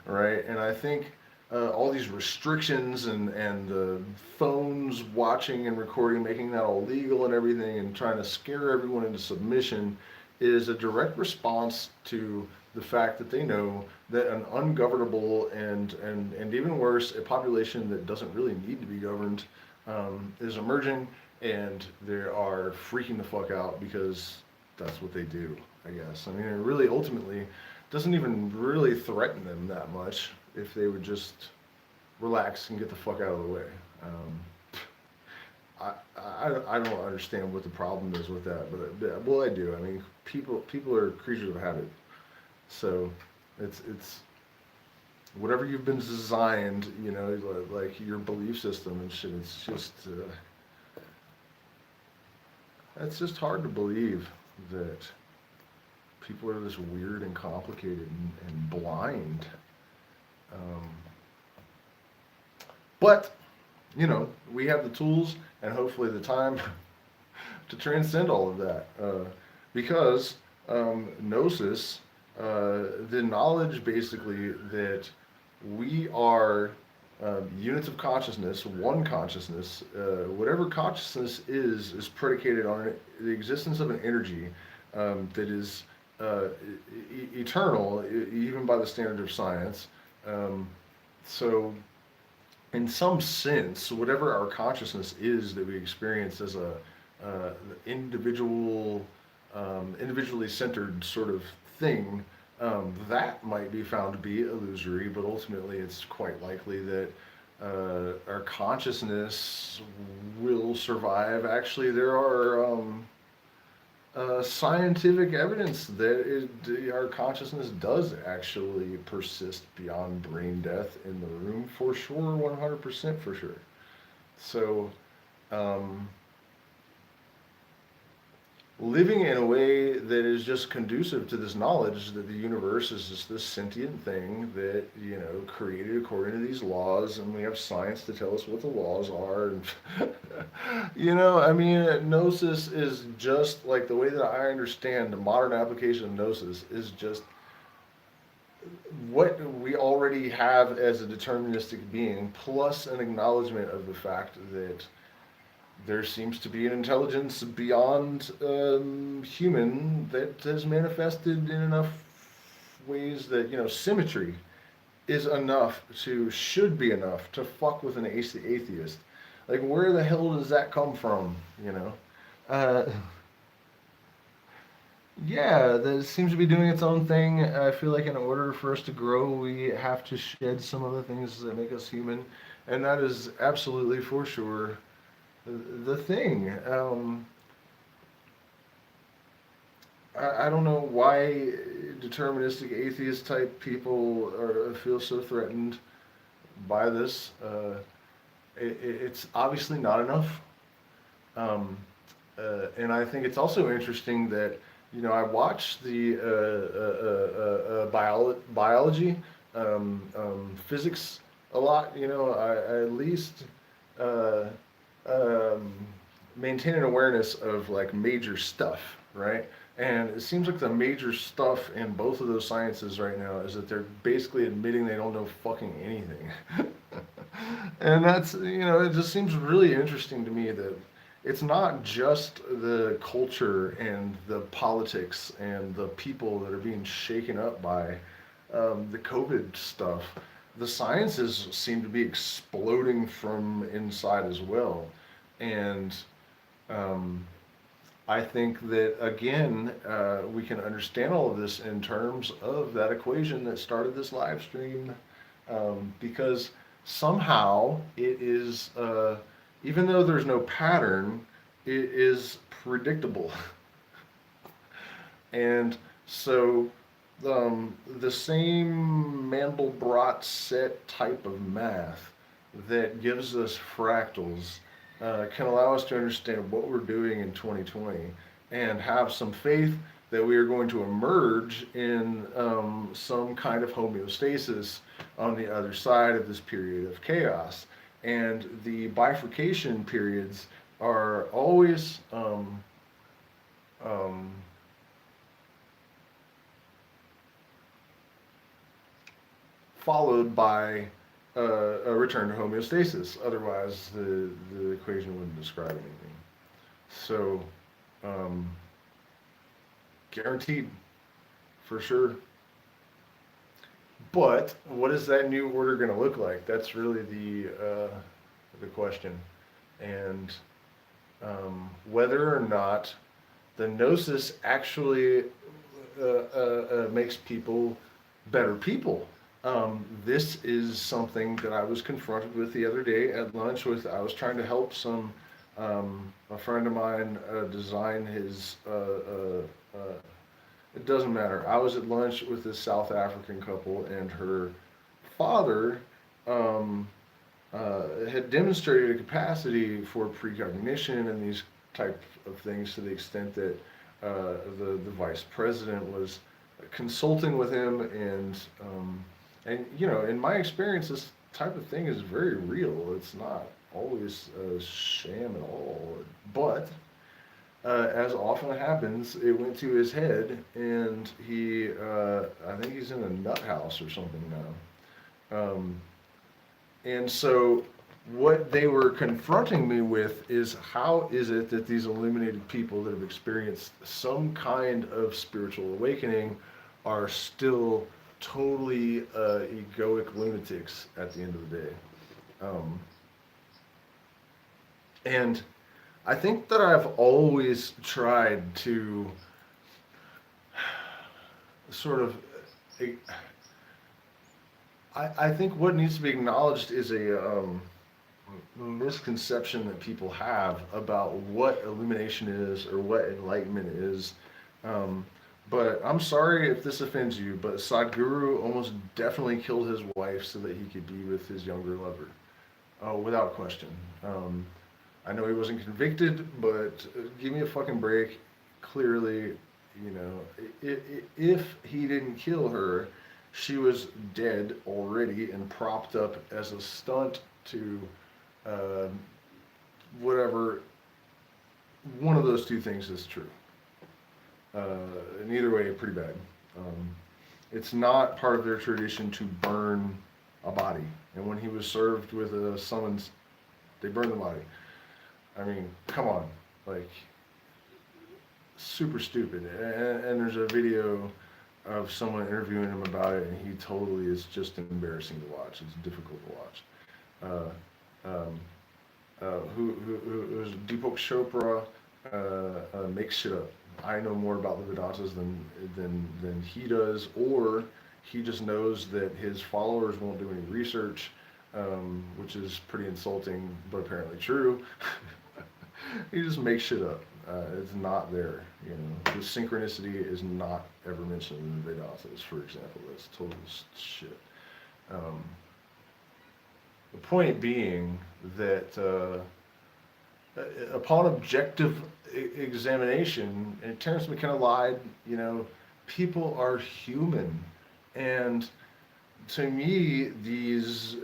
right? And I think all these restrictions and the phones watching and recording, making that all legal and everything, and trying to scare everyone into submission is a direct response to the fact that they know that an ungovernable and even worse, a population that doesn't really need to be governed is emerging, and they are freaking the fuck out because that's what they do, I guess. I mean, it really ultimately doesn't even really threaten them that much if they would just relax and get the fuck out of the way. I don't understand what the problem is with that, but well, I do. I mean, people are creatures of habit, so it's whatever you've been designed, you know, like your belief system and shit. It's just it's just hard to believe that people are this weird and complicated and blind. Um, but you know, we have the tools and hopefully the time to transcend all of that. Because Gnosis, the knowledge basically that we are units of consciousness, one consciousness, whatever consciousness is predicated on the existence of an energy that is eternal, even by the standard of science. So in some sense, whatever our consciousness is that we experience as a individual, individually centered sort of thing, that might be found to be illusory, but ultimately it's quite likely that our consciousness will survive. Actually, there are scientific evidence that our consciousness does actually persist beyond brain death in the room for sure, 100% for sure. So, um, living in a way that is just conducive to this knowledge that the universe is just this sentient thing that, you know, created according to these laws, and we have science to tell us what the laws are. And you know, I mean, Gnosis is just like the way that I understand the modern application of Gnosis is just what we already have as a deterministic being, plus an acknowledgement of the fact that there seems to be an intelligence beyond human that has manifested in enough ways that, you know, symmetry is enough should be enough to fuck with an atheist. Like, where the hell does that come from, you know? Uh, yeah, that seems to be doing its own thing. I feel like in order for us to grow, we have to shed some of the things that make us human, and that is absolutely for sure the thing. I don't know why deterministic atheist type people feel so threatened by this. It's obviously not enough. Um, and I think it's also interesting that, you know, I watched the biology, physics a lot. You know, I at least uh, um, maintain an awareness of like major stuff, right? And it seems like the major stuff in both of those sciences right now is that they're basically admitting they don't know fucking anything. And that's, you know, it just seems really interesting to me that it's not just the culture and the politics and the people that are being shaken up by the COVID stuff. The sciences seem to be exploding from inside as well. And um, I think that, again, we can understand all of this in terms of that equation that started this live stream. Because somehow it is, even though there's no pattern, it is predictable. And so the same Mandelbrot set type of math that gives us fractals can allow us to understand what we're doing in 2020 and have some faith that we are going to emerge in some kind of homeostasis on the other side of this period of chaos. And the bifurcation periods are always followed by a return to homeostasis. Otherwise, the equation wouldn't describe anything. So, um, guaranteed, for sure. But what is that new order going to look like? That's really the question, and whether or not the gnosis actually makes people better people. This is something that I was confronted with the other day at lunch. I was trying to help a friend of mine design his. It doesn't matter. I was at lunch with this South African couple, and her father um, had demonstrated a capacity for precognition and these type of things to the extent that the vice president was consulting with him, and you know, in my experience, this type of thing is very real. It's not always a sham at all, but as often happens, it went to his head, and I think he's in a nut house or something now. And so, what they were confronting me with is how is it that these illuminated people that have experienced some kind of spiritual awakening are still totally egoic lunatics at the end of the day? Um, and I think that I've always tried to sort of. I think what needs to be acknowledged is a misconception that people have about what illumination is or what enlightenment is. Um, but I'm sorry if this offends you, but Sadhguru almost definitely killed his wife so that he could be with his younger lover. Oh, without question. I know he wasn't convicted, but give me a fucking break. Clearly, you know, if he didn't kill her, she was dead already and propped up as a stunt to uh, whatever. One of those two things is true. And either way, pretty bad. Um, it's not part of their tradition to burn a body. And when he was served with a summons, they burned the body. I mean, come on. Like, super stupid. And there's a video of someone interviewing him about it, and he totally is just embarrassing to watch. It's difficult to watch. Um, who was Deepak Chopra makes shit up. I know more about the Vedantas than he does, or he just knows that his followers won't do any research, which is pretty insulting, but apparently true. He just makes shit up. It's not there. You know, the synchronicity is not ever mentioned in the Vedantas, for example. That's total shit. Um, the point being that upon objective examination, and Terence McKenna lied, you know, people are human. And to me, these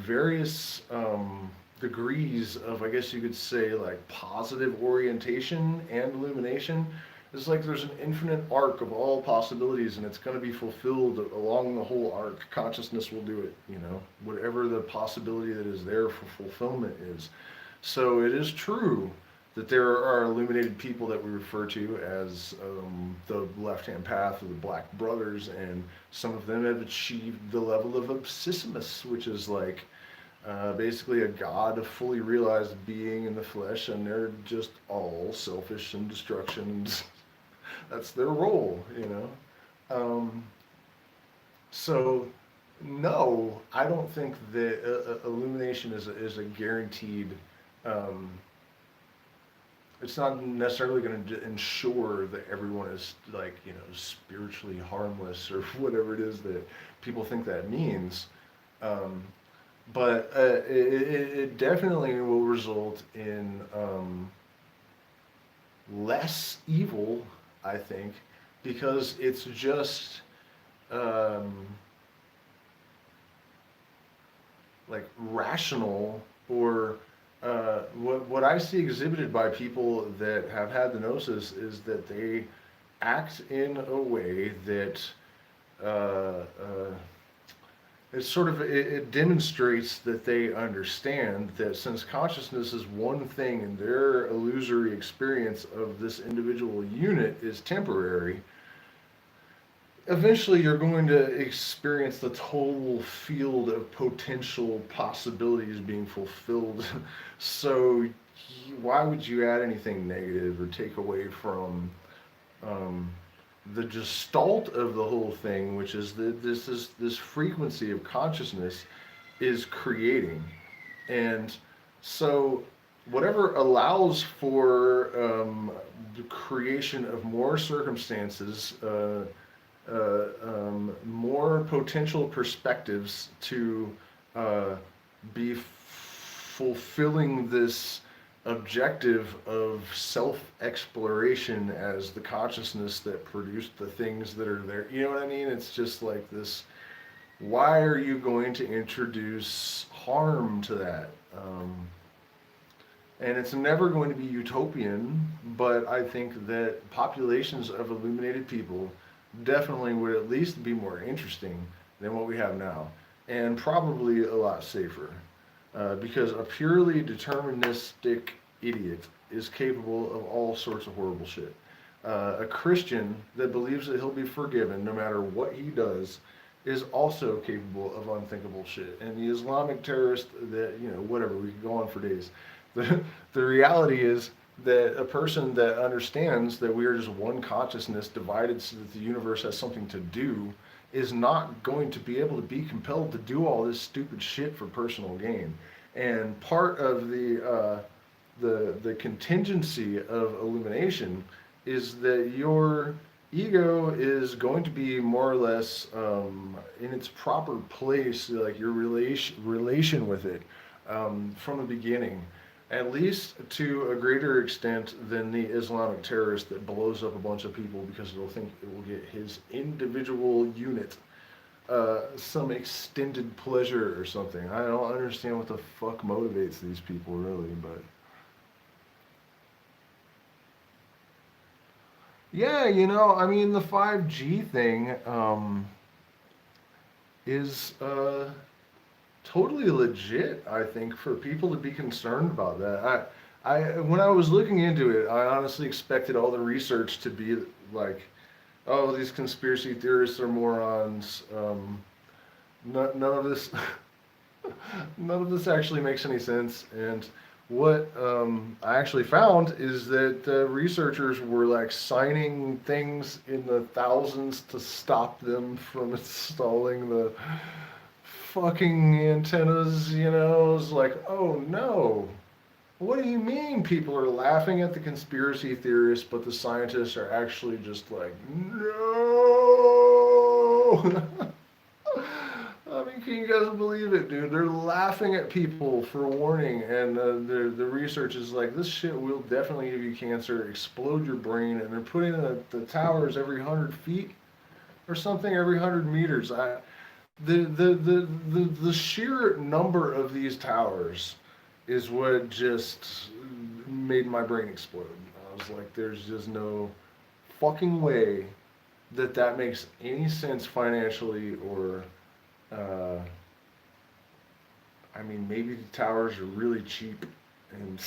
various degrees of, I guess you could say, like positive orientation and illumination, it's like there's an infinite arc of all possibilities, and it's going to be fulfilled along the whole arc. Consciousness will do it, you know, whatever the possibility that is there for fulfillment is. So it is true that there are illuminated people that we refer to as the left-hand path or the Black Brothers, and some of them have achieved the level of abscissimus, which is like basically a god, a fully realized being in the flesh, and they're just all selfish and destruction. That's their role, you know. So, no, I don't think that illumination is a guaranteed. Um, it's not necessarily going to ensure that everyone is, like, you know, spiritually harmless or whatever it is that people think that means. Um, but it definitely will result in less evil, I think, because it's just um, like rational, or what I see exhibited by people that have had the gnosis is that they act in a way that uh, uh, it demonstrates that they understand that since consciousness is one thing and their illusory experience of this individual unit is temporary, eventually you're going to experience the total field of potential possibilities being fulfilled. So why would you add anything negative or take away from um, the gestalt of the whole thing, which is that this frequency of consciousness is creating, and so whatever allows for the creation of more circumstances, more potential perspectives to uh, be fulfilling this objective of self-exploration as the consciousness that produced the things that are there. You know what I mean? It's just like this. Why are you going to introduce harm to that? And it's never going to be utopian, but I think that populations of illuminated people definitely would at least be more interesting than what we have now, and probably a lot safer. Because a purely deterministic idiot is capable of all sorts of horrible shit. A Christian that believes that he'll be forgiven no matter what he does is also capable of unthinkable shit. And the Islamic terrorist that, whatever, we could go on for days. The reality is that a person that understands that we are just one consciousness divided so that the universe has something to do is not going to be able to be compelled to do all this stupid shit for personal gain. And part of the contingency of illumination is that your ego is going to be more or less in its proper place, like your relation with it from the beginning, at least to a greater extent than the Islamic terrorist that blows up a bunch of people because they'll think it will get his individual unit some extended pleasure or something. I don't understand what the fuck motivates these people really, but yeah, I mean the 5G thing is totally legit. I think for people to be concerned about that. I when I was looking into it, I honestly expected all the research to be like, oh, these conspiracy theorists are morons. None of this, none of this actually makes any sense. And what I actually found is that researchers were like signing things in the thousands to stop them from installing the fucking antennas. It's like, oh no. What do you mean people are laughing at the conspiracy theorists, but the scientists are actually just like, no? I mean, can you guys believe it, dude? They're laughing at people for warning, and the research is like, this shit will definitely give you cancer, explode your brain, and they're putting the towers every 100 feet or something, every 100 meters. The sheer number of these towers is what just made my brain explode. I was like, there's just no fucking way that makes any sense financially, or uh, I mean, maybe the towers are really cheap, and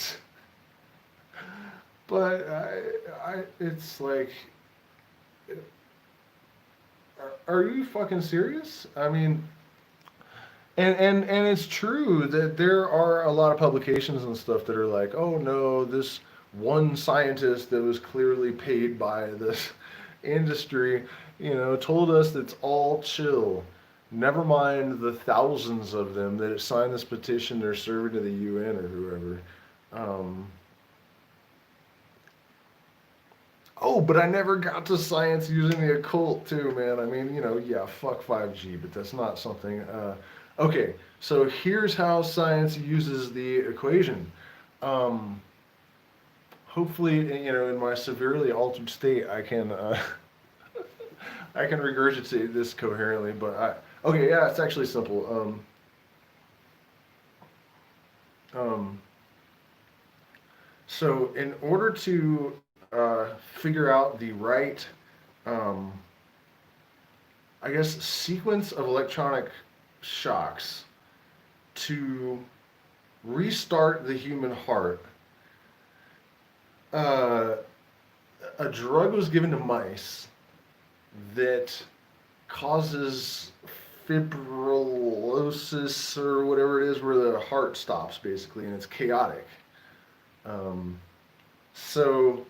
but it's like, are you fucking serious? I mean, and it's true that there are a lot of publications and stuff that are like, oh no, this one scientist that was clearly paid by this industry, told us that it's all chill. Never mind the thousands of them that have signed this petition they're serving to the UN or whoever. Um, oh, but I never got to science using the occult too, man. I mean, yeah, fuck 5G, but that's not something. Okay, so here's how science uses the equation. Um, Hopefully, in my severely altered state, I can I can regurgitate this coherently. But okay, yeah, it's actually simple. Um, so in order to figure out the right, um, I guess, sequence of electronic shocks to restart the human heart. Uh, a drug was given to mice that causes fibrillosis or whatever it is, where the heart stops basically, and it's chaotic. Um, so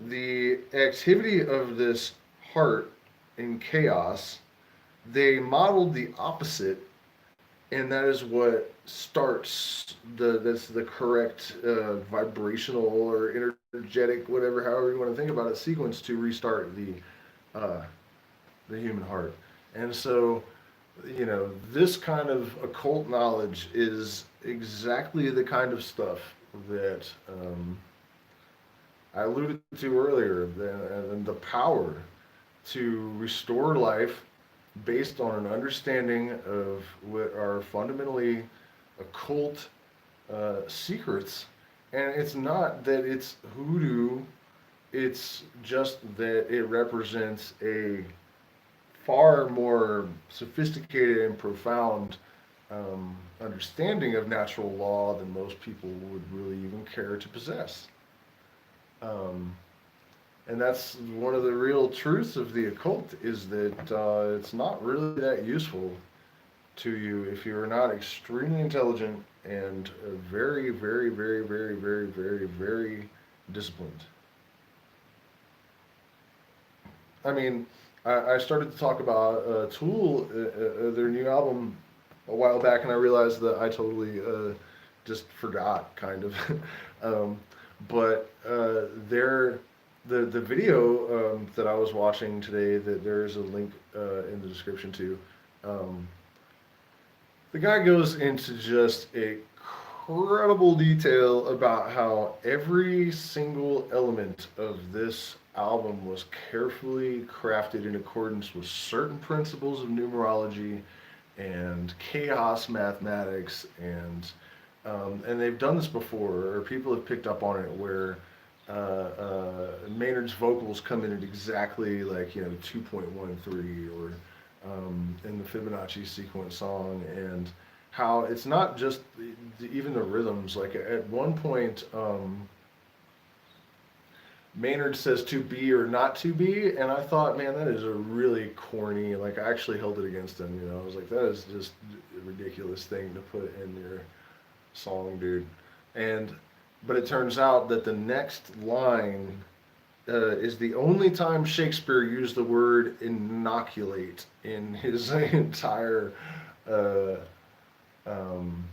the activity of this heart in chaos, they modeled the opposite, and that is what starts that's the correct vibrational or energetic, whatever, however you want to think about it, sequence to restart uh, the human heart. And so, this kind of occult knowledge is exactly the kind of stuff that I alluded to earlier, and the power to restore life based on an understanding of what are fundamentally occult secrets. And it's not that it's hoodoo, it's just that it represents a far more sophisticated and profound understanding of natural law than most people would really even care to possess. Um, and that's one of the real truths of the occult, is that it's not really that useful to you if you're not extremely intelligent and very, very, very, very, very, very, very disciplined. I mean, I started to talk about Tool, their new album, a while back, and I realized that I totally just forgot, kind of. um, but the video that I was watching today, that there is a link in the description to. Um, the guy goes into just incredible detail about how every single element of this album was carefully crafted in accordance with certain principles of numerology and chaos mathematics, and they've done this before, or people have picked up on it, where Maynard's vocals come in at exactly, like, 2.13, or in the Fibonacci sequence song, and how it's not just even the rhythms. Like, at one point, Maynard says "to be" or "not to be," and I thought, man, that is a really corny. Like, I actually held it against him. I was like, that is just a ridiculous thing to put in your song, dude. And but it turns out that the next line is the only time Shakespeare used the word inoculate in his entire uh, um,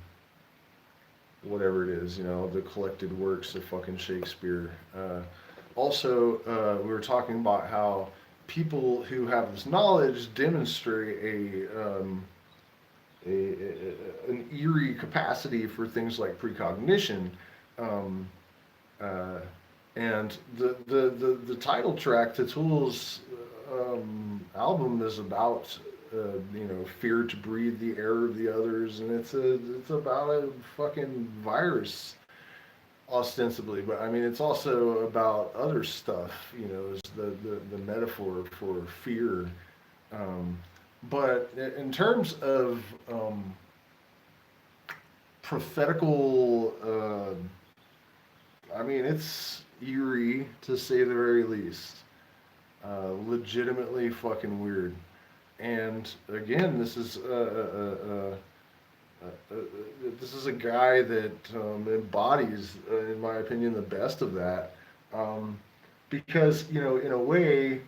whatever it is, the collected works of fucking Shakespeare. Also, we were talking about how people who have this knowledge demonstrate an eerie capacity for things like precognition. Um, uh, and the title track to Tool's album is about fear to breathe the air of the others, and it's about a fucking virus, ostensibly, but I mean it's also about other stuff. Is the metaphor for fear. Um, but in terms of prophetical, I mean, it's eerie to say the very least. Legitimately fucking weird. And again, this is a guy that embodies, in my opinion, the best of that. Um, because, in a way,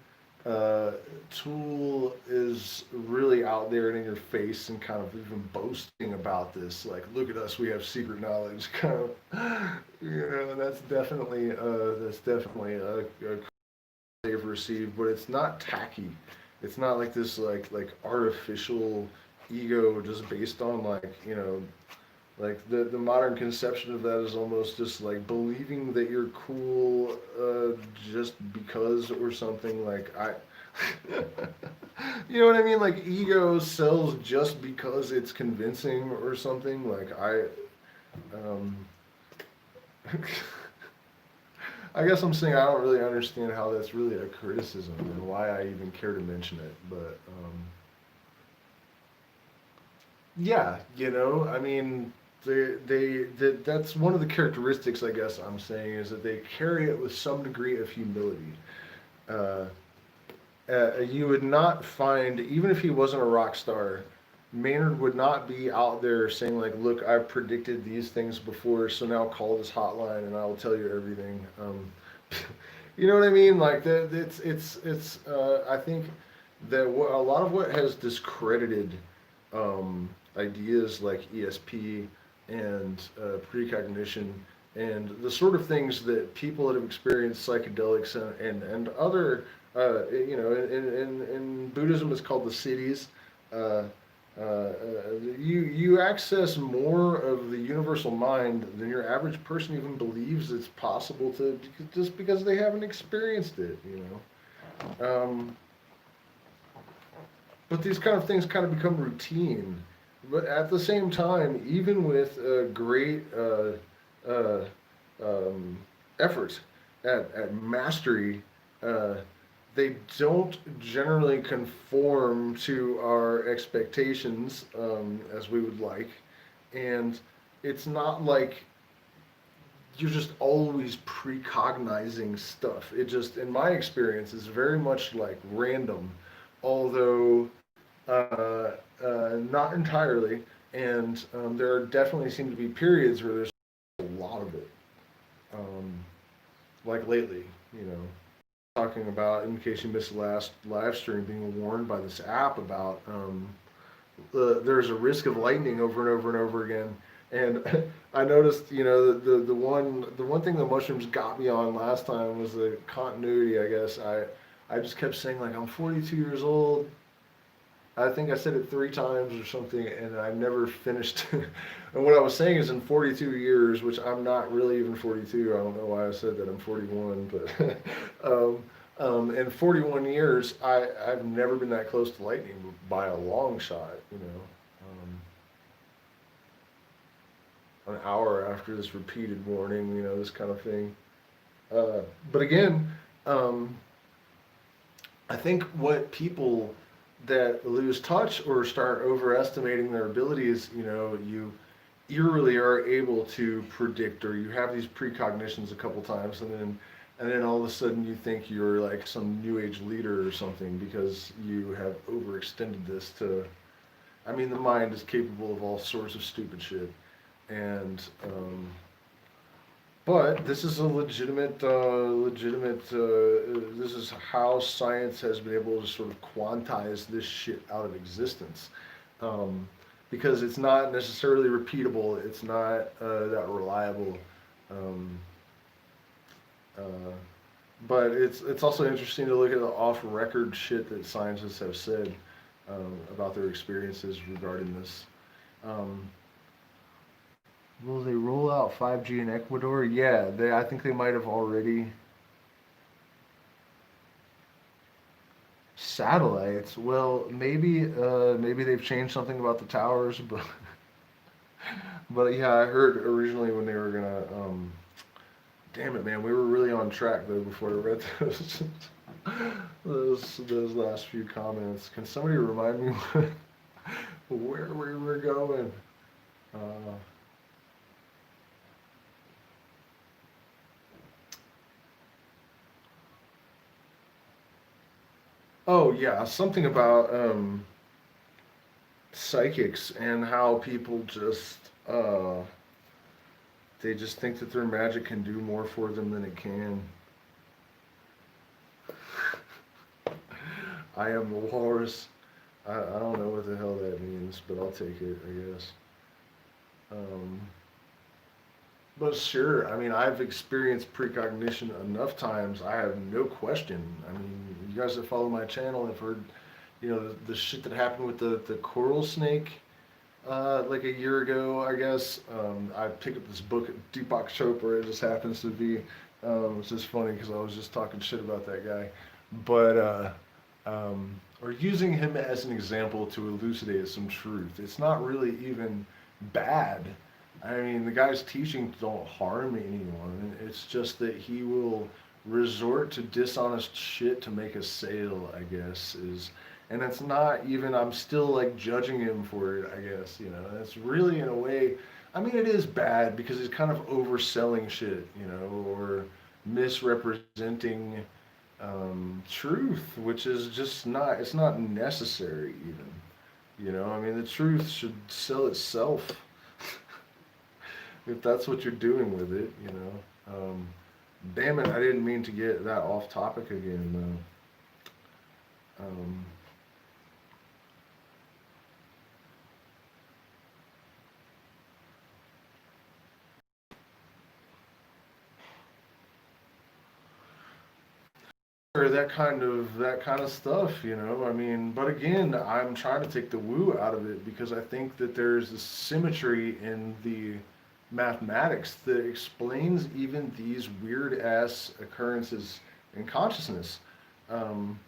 Tool is really out there and in your face and kind of even boasting about this. Like, look at us, we have secret knowledge. Kind of, that's definitely a they've received, but it's not tacky. It's not like this like artificial ego just based on, like, like the modern conception of that is almost just like believing that you're cool just because, or something. Like, you know what I mean? Like, ego sells just because it's convincing or something. Like, um, I guess I'm saying I don't really understand how that's really a criticism and why I even care to mention it. But yeah, I mean, that's one of the characteristics, I guess I'm saying, is that they carry it with some degree of humility. Uh, you would not find, even if he wasn't a rock star, Maynard would not be out there saying like, "Look, I've predicted these things before, so now call this hotline and I will tell you everything." You know what I mean? Like that, it's. I think that a lot of what has discredited ideas like ESP and precognition and the sort of things that people that have experienced psychedelics and other in Buddhism it's called the cities. Uh, you access more of the universal mind than your average person even believes it's possible to, just because they haven't experienced it. But these kind of things kind of become routine. But at the same time, even with great uh, um, efforts at mastery, uh, they don't generally conform to our expectations as we would like. And it's not like you're just always precognizing stuff. It just, in my experience, is very much like random, although not entirely. And there definitely seem to be periods where there's a lot of it, um, like lately, you know. Talking about, in case you missed the last live stream, being warned by this app about there's a risk of lightning over and over and over again. And I noticed, the one thing the mushrooms got me on last time was the continuity. I guess I just kept saying like I'm 42 years old. I think I said it 3 times or something, and I never finished. And what I was saying is in 42 years, which I'm not really even 42. I don't know why I said that. I'm 41, but in 41 years, I've never been that close to lightning by a long shot. An hour after this repeated warning, this kind of thing. But again, um, I think what people that lose touch or start overestimating their abilities, you eerily are able to predict, or you have these precognitions a couple times, and then all of a sudden you think you're like some new age leader or something because you have overextended this to. I mean, the mind is capable of all sorts of stupid shit, and but this is a legitimate. This is how science has been able to sort of quantize this shit out of existence, um, because it's not necessarily repeatable. It's not that reliable, um, uh, but it's also interesting to look at the off-record shit that scientists have said about their experiences regarding this. Um, Will they roll out 5G in Ecuador? Yeah, I think they might have already. Satellites. Well, maybe they've changed something about the towers, but but yeah, I heard originally when they were gonna. Damn it, man, we were really on track though before I read those those last few comments. Can somebody remind me where we were going? Uh, oh yeah, something about psychics and how people they just think that their magic can do more for them than it can. I am the walrus. I don't know what the hell that means, but I'll take it, I guess. Um, but sure, I mean, I've experienced precognition enough times. I have no question. I mean, you guys that follow my channel have heard, the shit that happened with the coral snake like a year ago, I guess. I picked up this book, Deepak Chopra. It just happens to be. It's just funny because I was just talking shit about that guy, but or using him as an example to elucidate some truth. It's not really even bad. I mean, the guy's teachings don't harm anyone. It's just that he will resort to dishonest shit to make a sale, I guess, is, and it's not even, I'm still like judging him for it, I guess, you know. That's really, in a way, I mean, it is bad because he's kind of overselling shit, you know, or misrepresenting truth, which is just not, it's not necessary even. You know, I mean, the truth should sell itself if that's what you're doing with it, you know. Damn it, I didn't mean to get that off topic again, though. Or that kind of stuff, you know. I mean, but again, I'm trying to take the woo out of it because I think that there's a symmetry in the mathematics that explains even these weird ass occurrences in consciousness. Um,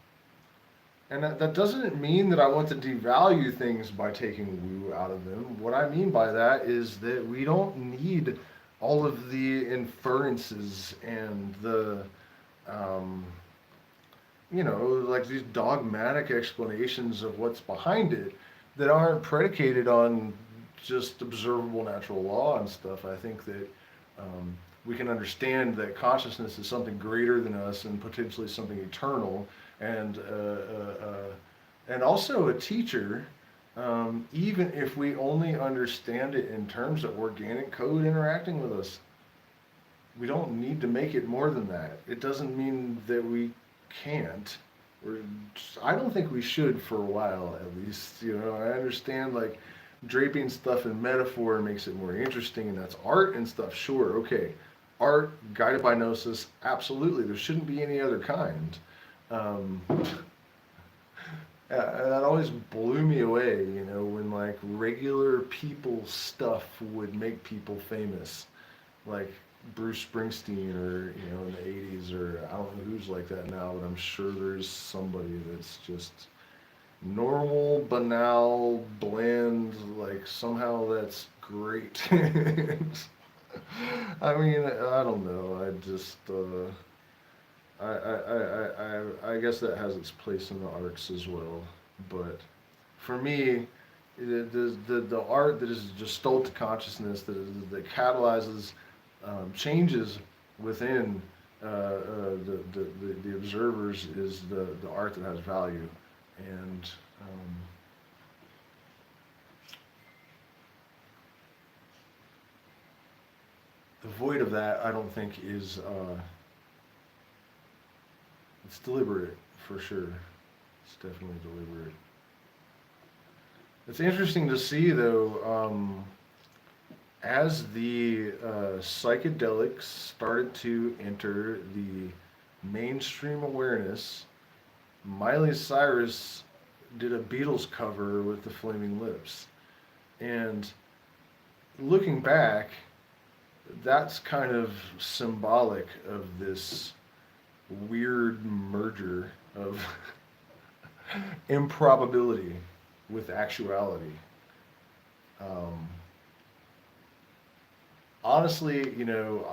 and that doesn't mean that I want to devalue things by taking woo out of them. What I mean by that is that we don't need all of the inferences and the um, like these dogmatic explanations of what's behind it that aren't predicated on just observable natural law and stuff. I think that we can understand that consciousness is something greater than us and potentially something eternal, and also a teacher. Even if we only understand it in terms of organic code interacting with us, we don't need to make it more than that. It doesn't mean that we can't. Or I don't think we should for a while, at least. You know, I understand like draping stuff in metaphor makes it more interesting, and that's art and stuff. Sure, okay, art guided by gnosis, absolutely. There shouldn't be any other kind. Um, that always blew me away. You know, when like regular people stuff would make people famous, like Bruce Springsteen, or you know, in the '80s, or I don't know who's like that now, but I'm sure there's somebody that's just normal, banal, bland. Like somehow that's great. I mean, I don't know. I just, I guess that has its place in the arts as well. But for me, the art that is gestalt to consciousness, that catalyzes changes within the observers, is the art that has value. And the void of that, I don't think is, it's deliberate for sure. It's definitely deliberate. It's interesting to see though, as the psychedelics started to enter the mainstream awareness, Miley Cyrus did a Beatles cover with the Flaming Lips. And looking back, that's kind of symbolic of this weird merger of improbability with actuality. Um, Honestly, you know,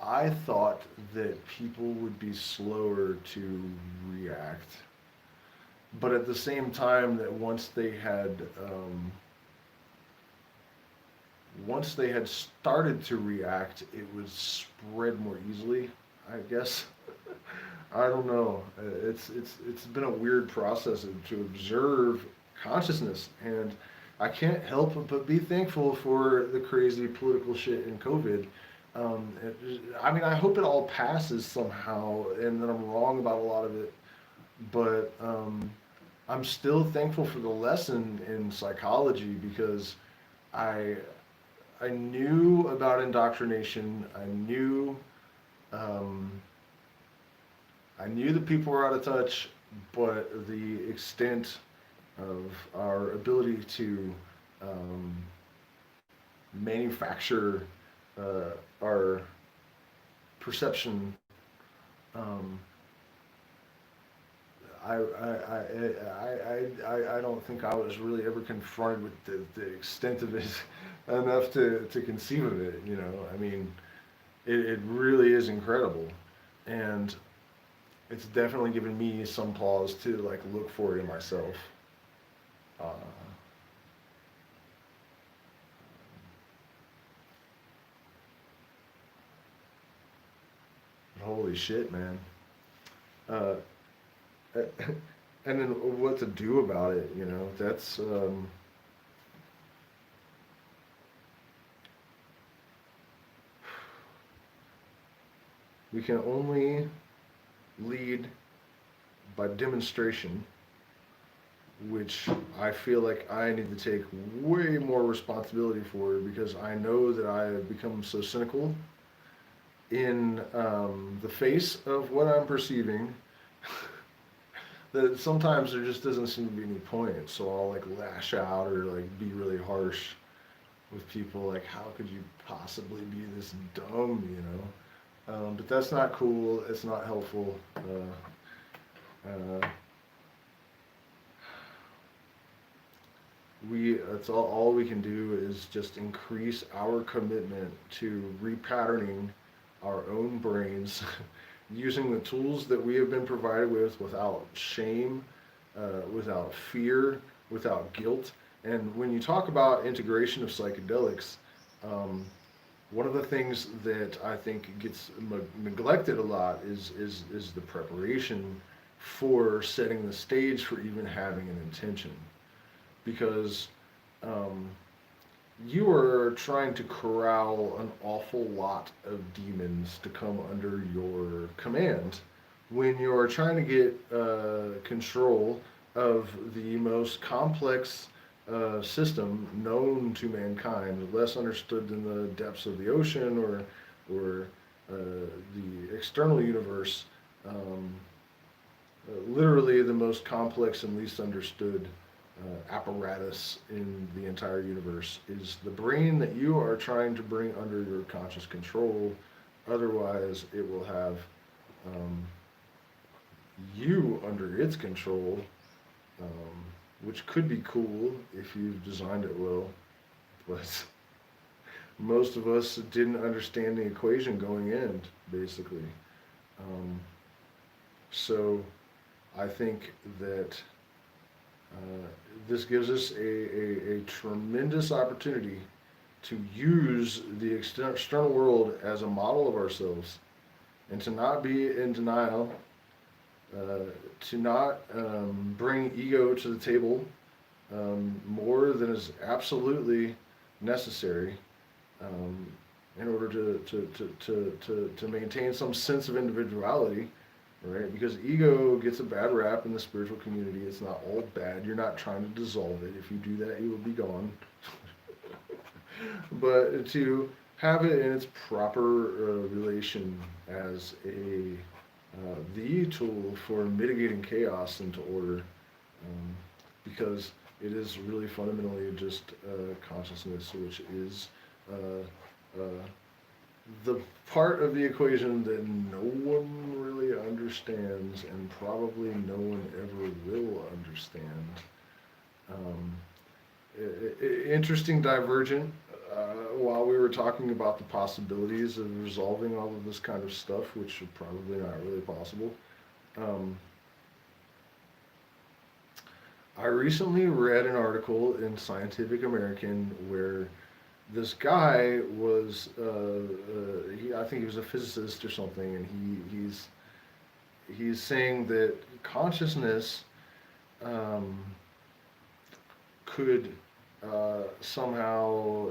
I thought that people would be slower to react, but at the same time, that once they had started to react, it would spread more easily, I guess. I don't know. It's been a weird process to observe consciousness, and I can't help but be thankful for the crazy political shit in COVID. I mean, I hope it all passes somehow, and that I'm wrong about a lot of it. But I'm still thankful for the lesson in psychology, because I I knew about indoctrination. Um, I knew that people were out of touch, but the extent of our ability to um, manufacture our perception, um, I don't think I was really ever confronted with the extent of it enough to conceive of it. You know, I mean, it really is incredible. And it's definitely given me some pause to like look for it in myself. Uh, Holy shit, man. Uh, and then what to do about it, you know? That's we can only lead by demonstration, which I feel like I need to take way more responsibility for because I know that I have become so cynical in the face of what I'm perceiving that sometimes there just doesn't seem to be any point. So I'll like lash out or like be really harsh with people, like, how could you possibly be this dumb, you know? But that's not cool. It's not helpful. Uh, that's all we can do is just increase our commitment to repatterning our own brains using the tools that we have been provided with without shame, without fear, without guilt. And when you talk about integration of psychedelics, um, one of the things that I think gets neglected a lot is the preparation for setting the stage for even having an intention. Because um, you are trying to corral an awful lot of demons to come under your command when you're trying to get control of the most complex system known to mankind, less understood than the depths of the ocean or the external universe. Um, Literally the most complex and least understood apparatus in the entire universe is the brain that you are trying to bring under your conscious control. Otherwise, it will have um, you under its control, um, which could be cool if you've designed it well. But most of us didn't understand the equation going in, basically. Um, so I think that this gives us a tremendous opportunity to use the external world as a model of ourselves and to not be in denial, to not bring ego to the table more than is absolutely necessary um, in order to maintain some sense of individuality, right? Because ego gets a bad rap in the spiritual community. It's not all bad. You're not trying to dissolve it. If you do that, you will be gone. But to have it in its proper relation as the tool for mitigating chaos into order, because it is really fundamentally just consciousness, which is uh, the part of the equation that no one really understands and probably no one ever will understand. Um, Interesting divergent. While we were talking about the possibilities of resolving all of this kind of stuff, which are probably not really possible, um, I recently read an article in Scientific American where this guy was, I think he was a physicist or something, and he's saying that consciousness um, could somehow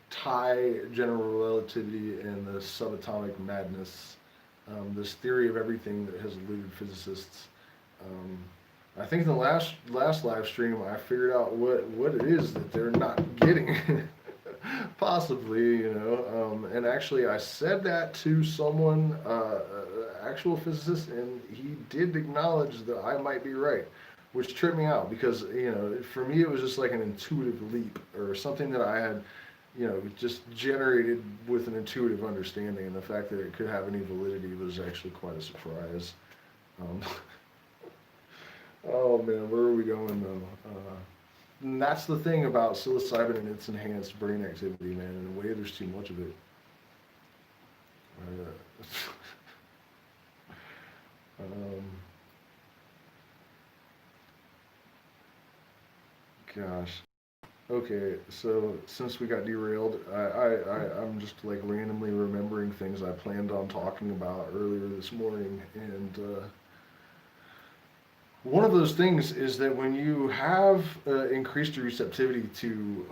tie general relativity and the subatomic madness, this theory of everything that has eluded physicists. Um, I think in the last live stream I figured out what it is that they're not getting. Possibly, you know, and actually I said that to someone, actual physicist, and he did acknowledge that I might be right, which tripped me out because, you know, for me it was just like an intuitive leap or something that I had, you know, just generated with an intuitive understanding, and the fact that it could have any validity was actually quite a surprise. Um, oh man, where are we going though? And that's the thing about psilocybin and its enhanced brain activity, man. In a way, there's too much of it. Uh, Um, Gosh. Okay, so since we got derailed, I'm just like randomly remembering things I planned on talking about earlier this morning. And one of those things is that when you have increased your receptivity to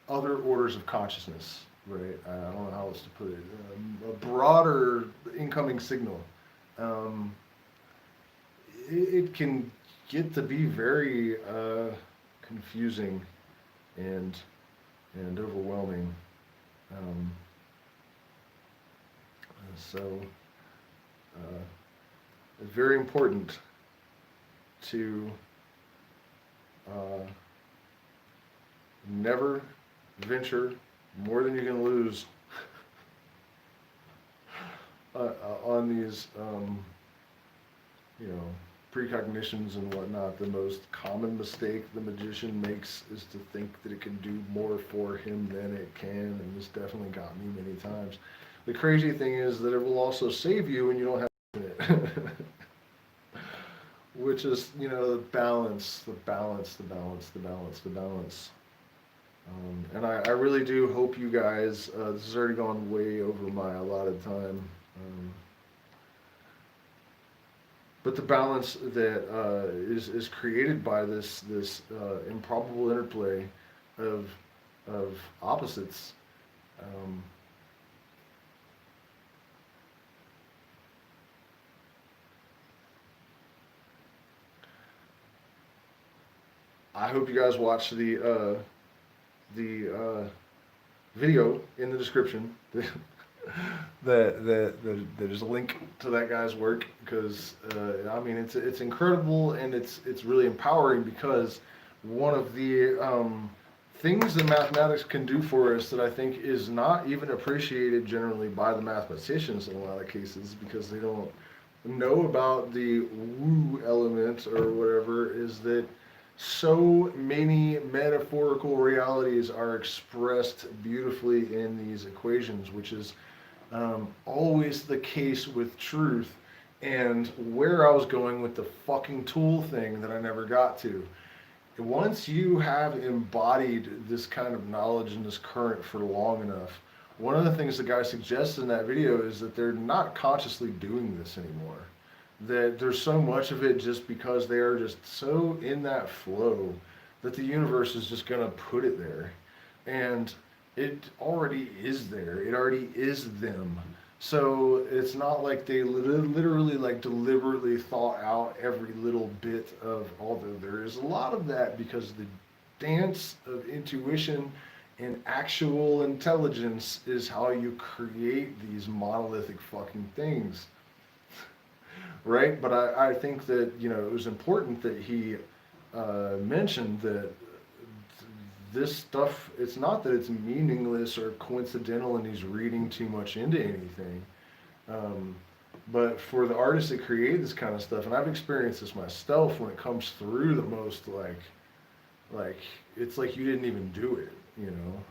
other orders of consciousness, right? I don't know how else to put it. A broader incoming signal. Um, it can get to be very confusing and overwhelming. Um, so it's very important to uh, never venture more than you can lose on these, you know, precognitions and whatnot. The most common mistake the magician makes is to think that it can do more for him than it can, and this definitely got me many times. The crazy thing is that it will also save you when you don't have it. Which is, you know, the balance. And I really do hope you guys, this has already gone way over my allotted time. But the balance that is created by this improbable interplay of opposites. Um, I hope you guys watch the video in the description. That there's a link to that guy's work, because I mean it's incredible, and it's really empowering, because one of the things that mathematics can do for us that I think is not even appreciated generally by the mathematicians in a lot of cases, because they don't know about the woo element or whatever, is that so many metaphorical realities are expressed beautifully in these equations, which is always the case with truth. And where I was going with the fucking tool thing that I never got to. Once you have embodied this kind of knowledge and this current for long enough, one of the things the guy suggests in that video is that they're not consciously doing this anymore. That there's so much of it just because they are just so in that flow that the universe is just going to put it there. And it already is there. It already is them. So it's not like they literally like deliberately thought out every little bit of, although there is a lot of that, because the dance of intuition and actual intelligence is how you create these monolithic fucking things. Right? But I think that, you know, it was important that he mentioned that this stuff, it's not that it's meaningless or coincidental and he's reading too much into anything. Um, but for the artists that create this kind of stuff, and I've experienced this myself, when it comes through the most, like it's like you didn't even do it, you know.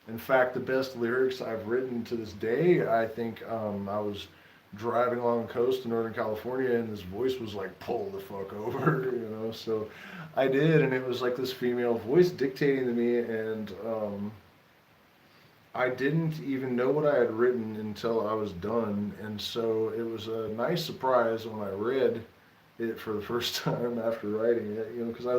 In fact, the best lyrics I've written to this day, I think I was driving along the coast in Northern California, and this voice was like, pull the fuck over, you know. So I did, and it was like this female voice dictating to me, and I didn't even know what I had written until I was done. And so it was a nice surprise when I read it for the first time after writing it, you know, because I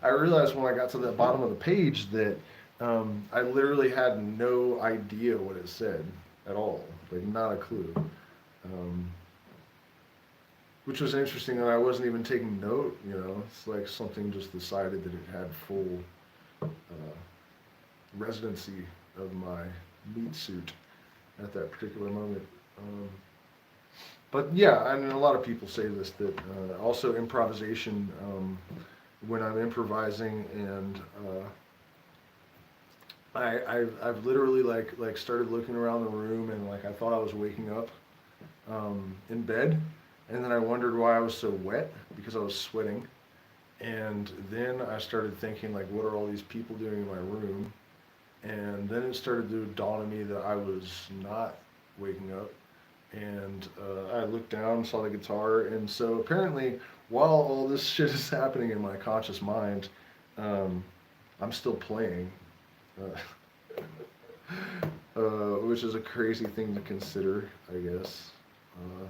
realized when I got to the bottom of the page that I literally had no idea what it said at all, like not a clue. Um, which was interesting, and I wasn't even taking note, you know. It's like something just decided that it had full residency of my meat suit at that particular moment. But yeah, I mean, a lot of people say this, that also improvisation, when I'm improvising, and I've literally like started looking around the room, and like I thought I was waking up in bed, and then I wondered why I was so wet, because I was sweating. And then I started thinking, like, what are all these people doing in my room? And then it started to dawn on me that I was not waking up. And I looked down, saw the guitar, and so apparently, while all this shit is happening in my conscious mind, um, I'm still playing, uh, which is a crazy thing to consider, I guess. Uh,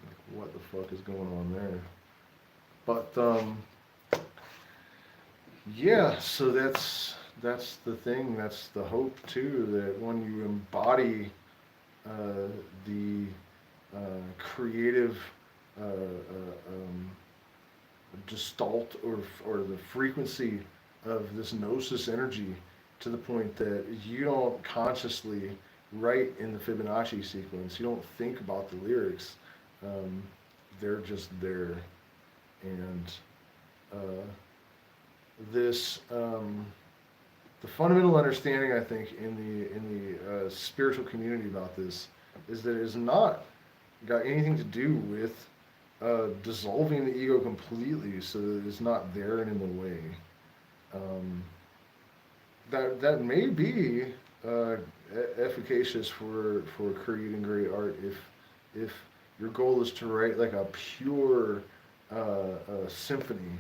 like, what the fuck is going on there? But yeah, so that's the thing. That's the hope too. That when you embody the creative gestalt or the frequency of this gnosis energy to the point that you don't consciously write in the Fibonacci sequence. You don't think about the lyrics. Um, they're just there, and uh, this the fundamental understanding I think in the spiritual community about this is that it has not got anything to do with dissolving the ego completely so that it's not there and in the way. Um, that may be uh, efficacious for creating great art if your goal is to write like a pure symphony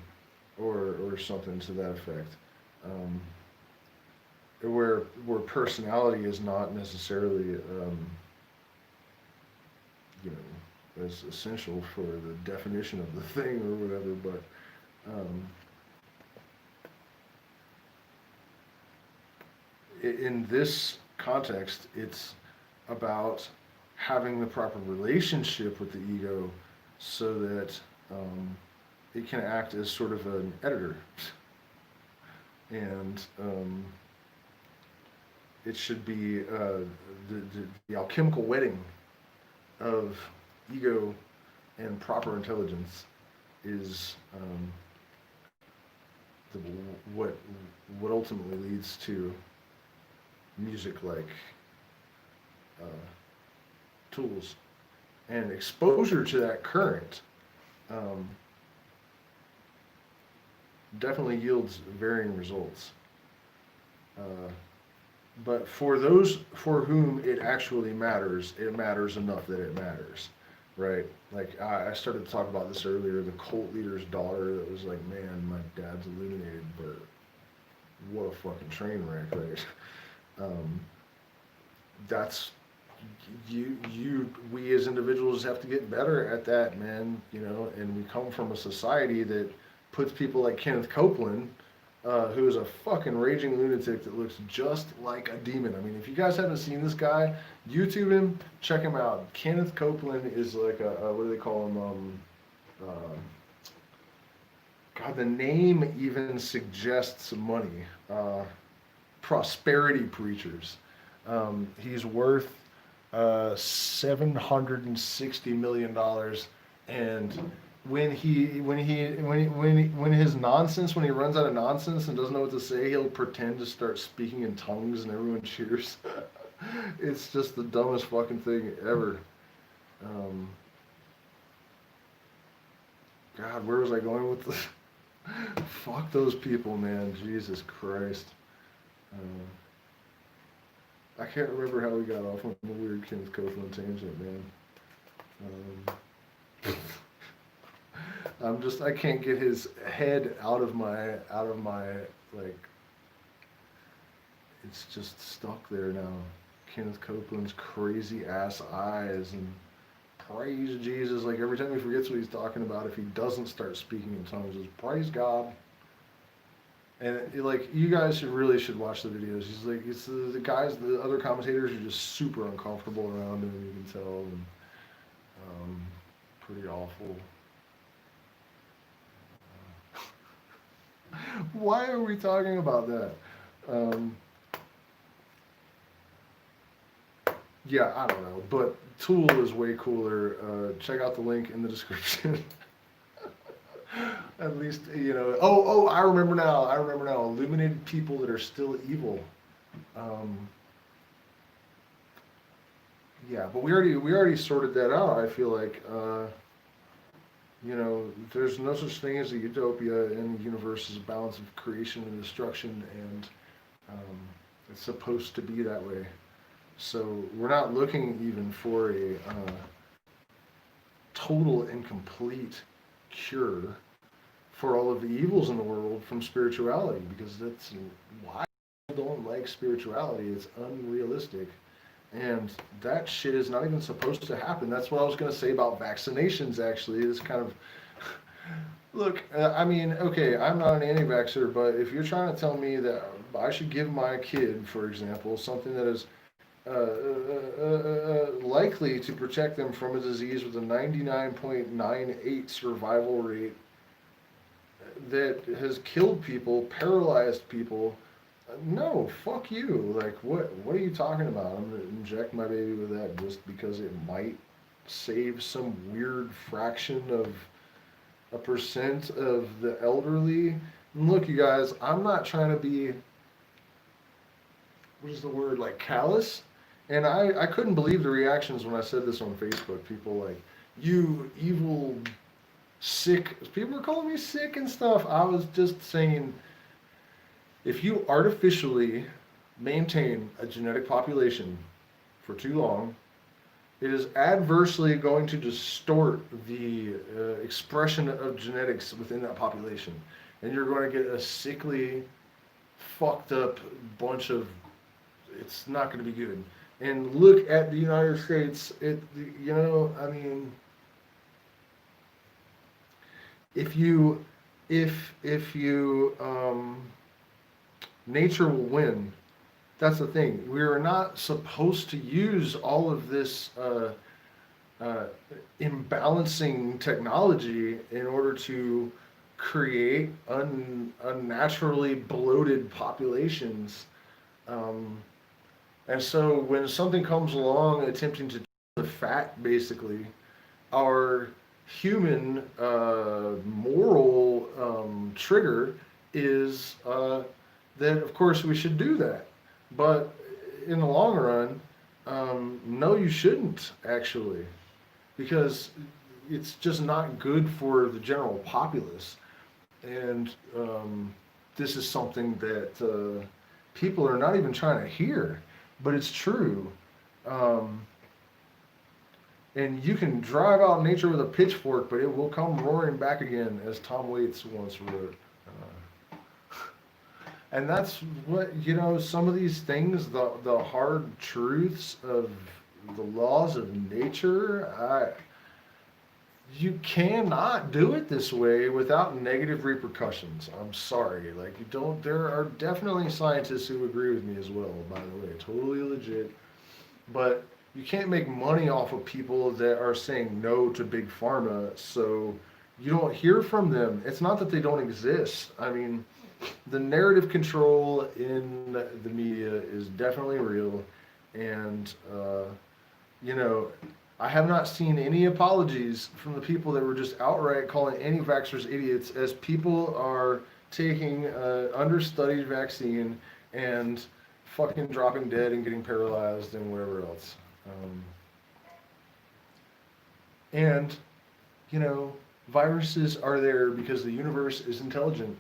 or something to that effect. Um, where personality is not necessarily you know as essential for the definition of the thing or whatever, but um, in this context, it's about having the proper relationship with the ego so that it can act as sort of an editor. And it should be the alchemical wedding of ego and proper intelligence is the, what what ultimately leads to music like uh, tools and exposure to that current um, definitely yields varying results. Uh, but for those for whom it matters enough that it matters, right? Like I started to talk about this earlier, the cult leader's daughter that was like, man, my dad's illuminated, but what a fucking train wreck, right? Um, that's we as individuals have to get better at that, man. You know, and we come from a society that puts people like Kenneth Copeland, who is a fucking raging lunatic that looks just like a demon. I mean, if you guys haven't seen this guy, YouTube him, check him out. Kenneth Copeland is like a what do they call him? God, the name even suggests money. Prosperity preachers. He's worth $760 million, and when his nonsense, when he runs out of nonsense and doesn't know what to say, he'll pretend to start speaking in tongues and everyone cheers. It's just the dumbest fucking thing ever. Um, God, where was I going with this? Fuck those people, man. Jesus Christ. I can't remember how we got off on the weird Kenneth Copeland tangent, man. I can't get his head out of my, like, it's just stuck there now. Kenneth Copeland's crazy ass eyes and praise Jesus. Like every time he forgets what he's talking about, if he doesn't start speaking in tongues, is praise God. And like you guys should watch the videos. He's like it's the guys, the other commentators are just super uncomfortable around him. You can tell, and pretty awful. Why are we talking about that? Um, yeah, I don't know, but Tool is way cooler. Check out the link in the description. At least you know. Oh, I remember now. Illuminated people that are still evil. Um, yeah, but we already sorted that out. I feel like you know, there's no such thing as a utopia, and the universe is a balance of creation and destruction, and it's supposed to be that way. So we're not looking even for a total and complete cure for all of the evils in the world from spirituality, because that's why people don't like spirituality. It's unrealistic. And that shit is not even supposed to happen. That's what I was going to say about vaccinations, actually. It's kind of. Look, I mean, okay, I'm not an anti vaxxer, but if you're trying to tell me that I should give my kid, for example, something that is likely to protect them from a disease with a 99.98 survival rate that has killed people, paralyzed people. No, fuck you. Like, what are you talking about? I'm gonna inject my baby with that just because it might save some weird fraction of a percent of the elderly. And look, you guys, I'm not trying to be, what is the word, like callous. And I couldn't believe the reactions when I said this on Facebook. People like, you evil, sick. People were calling me sick and stuff. I was just saying, if you artificially maintain a genetic population for too long, it is adversely going to distort the expression of genetics within that population. And you're going to get a sickly, fucked up bunch of, it's not going to be good. And look at the United States, I mean, if you, nature will win. That's the thing. We are not supposed to use all of this imbalancing technology in order to create unnaturally bloated populations. And so when something comes along attempting to the fat, basically, our human moral trigger is that, of course, we should do that. But in the long run, no, you shouldn't, actually, because it's just not good for the general populace. And this is something that people are not even trying to hear, but it's true. Um, and you can drive out nature with a pitchfork, but it will come roaring back again, as Tom Waits once wrote. And that's what, some of these things, the hard truths of the laws of nature, you cannot do it this way without negative repercussions. I'm sorry. Like, you don't, there are definitely scientists who agree with me as well, by the way, totally legit. But you can't make money off of people that are saying no to big pharma, so you don't hear from them. It's not that they don't exist. I mean, the narrative control in the media is definitely real, and I have not seen any apologies from the people that were just outright calling anti-vaxxers idiots, as people are taking an understudied vaccine and fucking dropping dead and getting paralyzed and whatever else. And viruses are there because the universe is intelligent,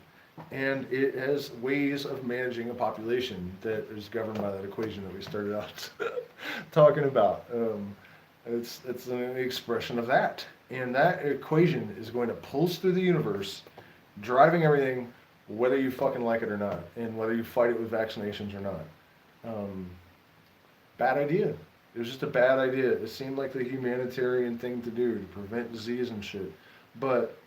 and it has ways of managing a population that is governed by that equation that we started out talking about. It's an expression of that, and that equation is going to pulse through the universe, driving everything, whether you fucking like it or not, and whether you fight it with vaccinations or not. Bad idea. It was just a bad idea. It seemed like the humanitarian thing to do to prevent disease and shit. But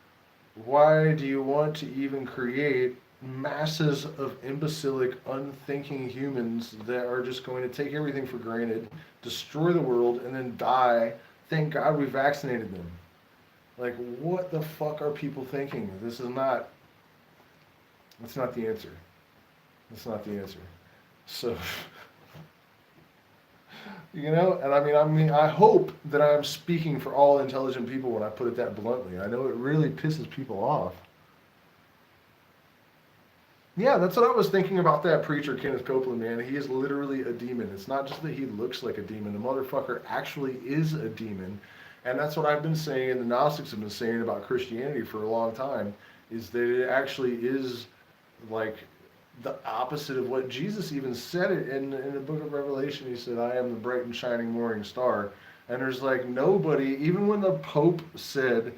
why do you want to even create masses of imbecilic, unthinking humans that are just going to take everything for granted, destroy the world, and then die? Thank God we vaccinated them. Like, what the fuck are people thinking? This is not, it's not the answer. It's not the answer. So, and I hope that I'm speaking for all intelligent people when I put it that bluntly. I know it really pisses people off. Yeah, that's what I was thinking about that preacher, Kenneth Copeland, man. He is literally a demon. It's not just that he looks like a demon. The motherfucker actually is a demon. And that's what I've been saying, and the Gnostics have been saying about Christianity for a long time, is that it actually is, like, the opposite of what Jesus even said it in the book of Revelation. He said, I am the bright and shining morning star. And there's like nobody, even when the Pope said,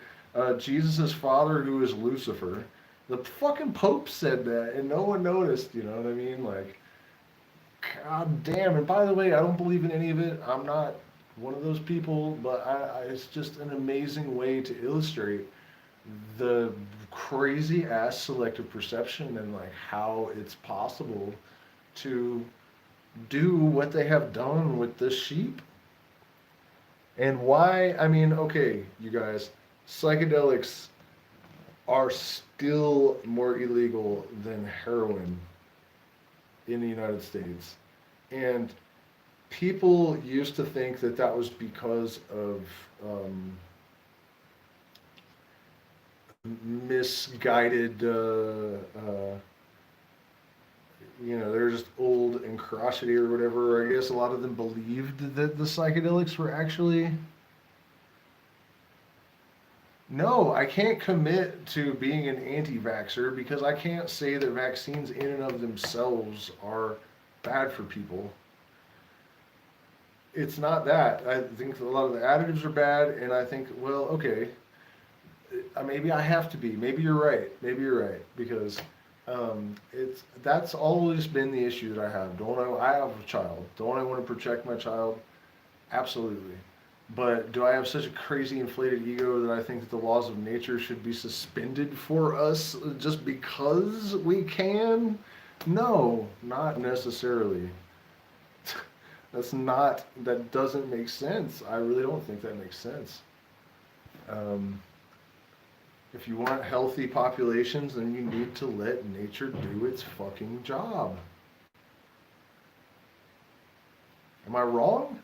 Jesus' father who is Lucifer, the fucking Pope said that and no one noticed, you know what I mean? Like, god damn. And by the way, I don't believe in any of it. I'm not one of those people, but it's just an amazing way to illustrate the crazy ass selective perception and like how it's possible to do what they have done with the sheep. And why, I mean, okay, you guys, psychedelics are still more illegal than heroin in the United States. And people used to think that that was because of misguided, you know, they're just old and crotchety or whatever. I guess a lot of them believed that the psychedelics were actually. No, I can't commit to being an anti-vaxxer because I can't say that vaccines in and of themselves are bad for people. It's not that. I think a lot of the additives are bad, and I think, well, okay, maybe I have to be. Maybe you're right. Maybe you're right because that's always been the issue that I have. Don't I have a child? Don't I want to protect my child? Absolutely. But do I have such a crazy inflated ego that I think that the laws of nature should be suspended for us just because we can? No, not necessarily. That doesn't make sense. I really don't think that makes sense. If you want healthy populations, then you need to let nature do its fucking job. Am I wrong?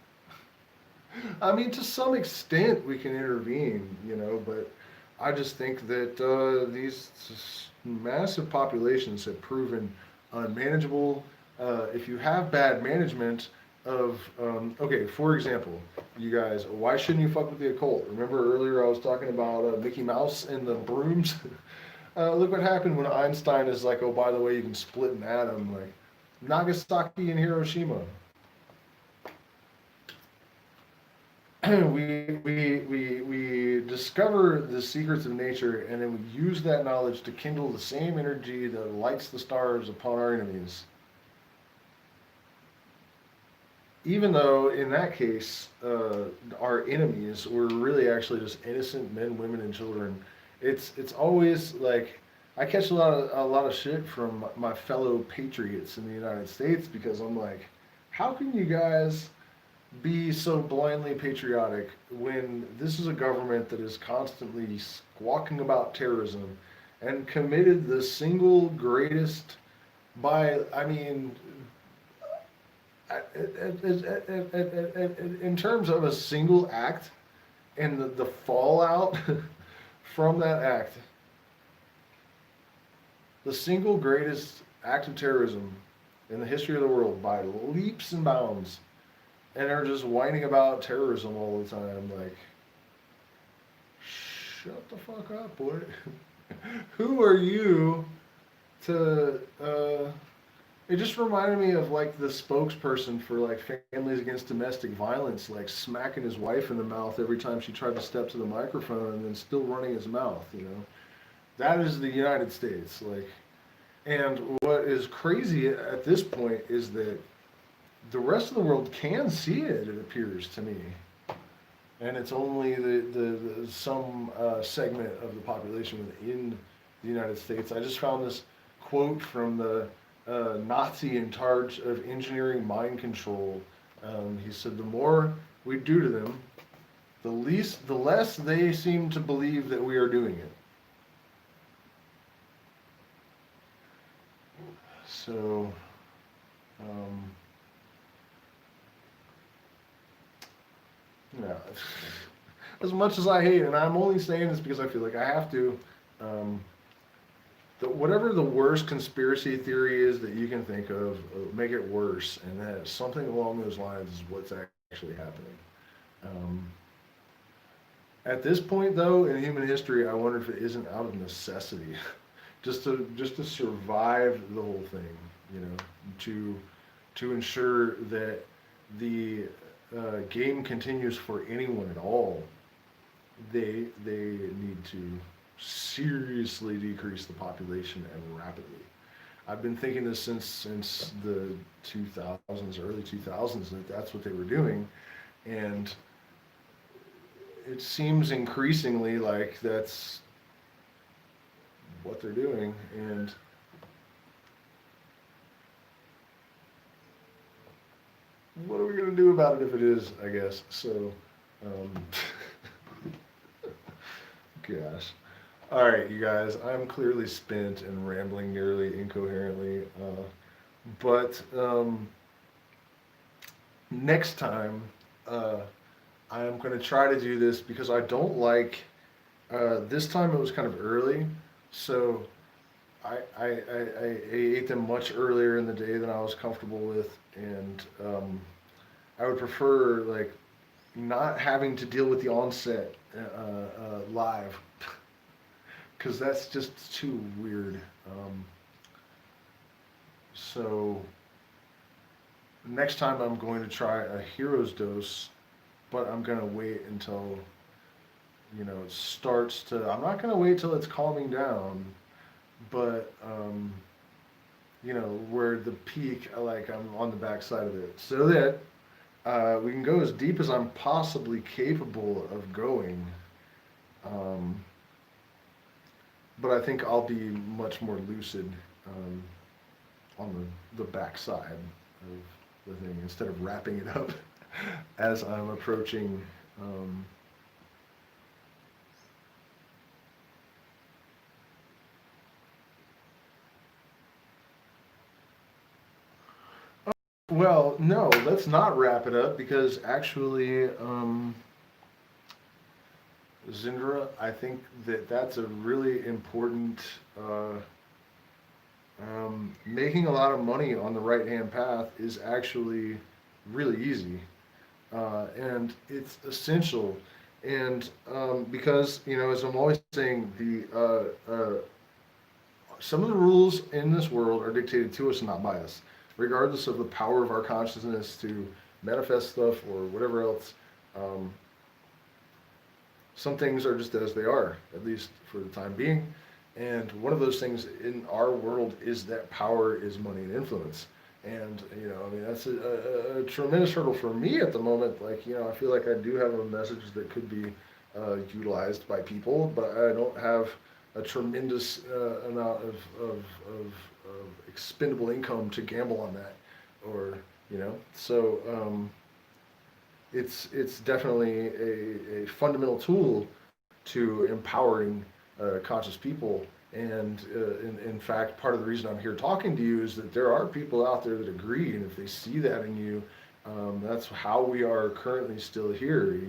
I mean, to some extent we can intervene, you know, but I just think that these massive populations have proven unmanageable. If you have bad management of, okay, for example, you guys, why shouldn't you fuck with the occult? Remember earlier I was talking about Mickey Mouse and the brooms? Look what happened when Einstein is like, oh, by the way, you can split an atom, like Nagasaki and Hiroshima. we discover the secrets of nature and then we use that knowledge to kindle the same energy that lights the stars upon our enemies. Even though in that case, our enemies were really actually just innocent men, women, and children. It's always like I catch a lot of shit from my fellow patriots in the United States because I'm like, how can you guys be so blindly patriotic when this is a government that is constantly squawking about terrorism and committed the single greatest by, I mean, in terms of a single act and the fallout from that act, the single greatest act of terrorism in the history of the world by leaps and bounds, and they're just whining about terrorism all the time. Like, shut the fuck up, boy. Who are you to, it just reminded me of like the spokesperson for like Families Against Domestic Violence, like smacking his wife in the mouth every time she tried to step to the microphone and then still running his mouth, you know? That is the United States, like, and what is crazy at this point is that the rest of the world can see it, it appears to me. And it's only the some segment of the population within the United States. I just found this quote from the Nazi in charge of engineering mind control. He said, the more we do to them, the less they seem to believe that we are doing it. So, yeah, as much as I hate it, and I'm only saying this because I feel like I have to, whatever the worst conspiracy theory is that you can think of, make it worse, and that something along those lines is what's actually happening. At this point, though, in human history, I wonder if it isn't out of necessity. just to survive the whole thing, you know, to to ensure that the game continues for anyone at all, they need to seriously decrease the population and rapidly. I've been thinking this since the 2000s, early 2000s, that that's what they were doing, and it seems increasingly like that's what they're doing. And what are we gonna do about it if it is? I guess so. Um, Gosh. All right, you guys. I'm clearly spent and rambling nearly incoherently. But next time, uh, I'm going to try to do this because I don't like. This time it was kind of early, so I ate them much earlier in the day than I was comfortable with, and I would prefer like not having to deal with the onset live because that's just too weird. So next time I'm going to try a hero's dose, but I'm gonna wait until it starts to. I'm not gonna wait till it's calming down, but where the peak, like I'm on the backside of it, so that we can go as deep as I'm possibly capable of going. Um, but I think I'll be much more lucid um, on the backside of the thing instead of wrapping it up as I'm approaching. Um, well, no, let's not wrap it up because actually, Zindra, I think that that's a really important. Making a lot of money on the right hand path is actually really easy, and it's essential. And because as I'm always saying, the some of the rules in this world are dictated to us and not by us, regardless of the power of our consciousness to manifest stuff or whatever else. Um, some things are just as they are, at least for the time being. And one of those things in our world is that power is money and influence. And, I mean, that's a tremendous hurdle for me at the moment. Like, I feel like I do have a message that could be utilized by people, but I don't have a tremendous amount of expendable income to gamble on that. Or, so it's definitely a fundamental tool to empowering conscious people. And in fact, part of the reason I'm here talking to you is that there are people out there that agree, and if they see that in you, that's how we are currently still here.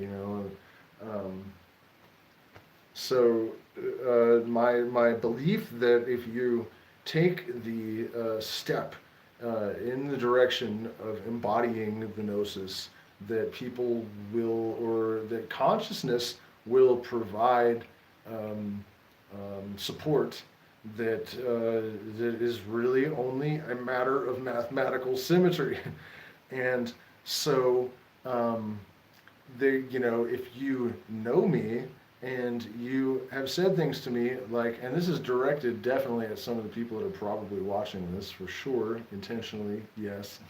Um, so my belief that if you take the step in the direction of embodying the gnosis, that people will, or that consciousness will provide support that that is really only a matter of mathematical symmetry. And so if you know me and you have said things to me like, and this is directed definitely at some of the people that are probably watching this for sure, intentionally, yes.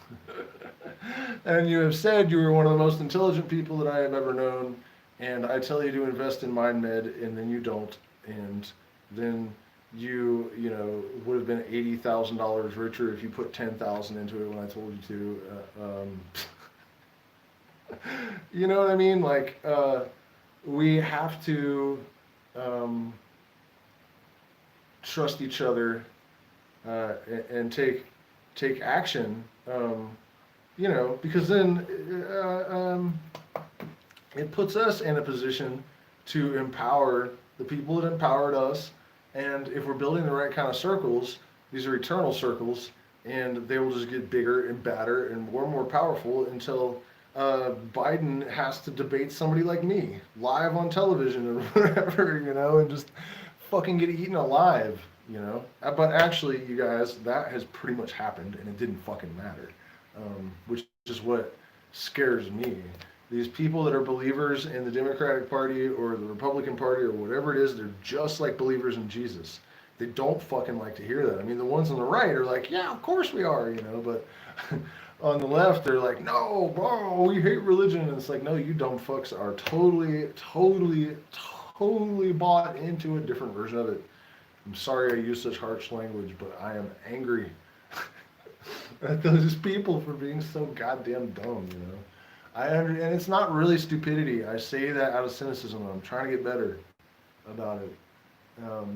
And you have said you were one of the most intelligent people that I have ever known, and I tell you to invest in mind med, and then you don't, and then you would have been $80,000 richer if you put 10,000 into it when I told you to. You know what I mean? Like, we have to trust each other and take action. Because then it puts us in a position to empower the people that empowered us. And if we're building the right kind of circles, these are eternal circles, and they will just get bigger and badder and more powerful until Biden has to debate somebody like me live on television or whatever, and just fucking get eaten alive. you know. But actually, you guys, that has pretty much happened, and it didn't fucking matter, which is what scares me. These people that are believers in the Democratic Party or the Republican Party or whatever it is, they're just like believers in Jesus. They don't fucking like to hear that. I mean, the ones on the right are like, yeah, of course we are, you know, but on the left, they're like, no, bro, we hate religion. And it's like, no, you dumb fucks are totally bought into a different version of it. I'm sorry I use such harsh language, but I am angry at those people for being so goddamn dumb, you know. And it's not really stupidity. I say that out of cynicism. I'm trying to get better about it.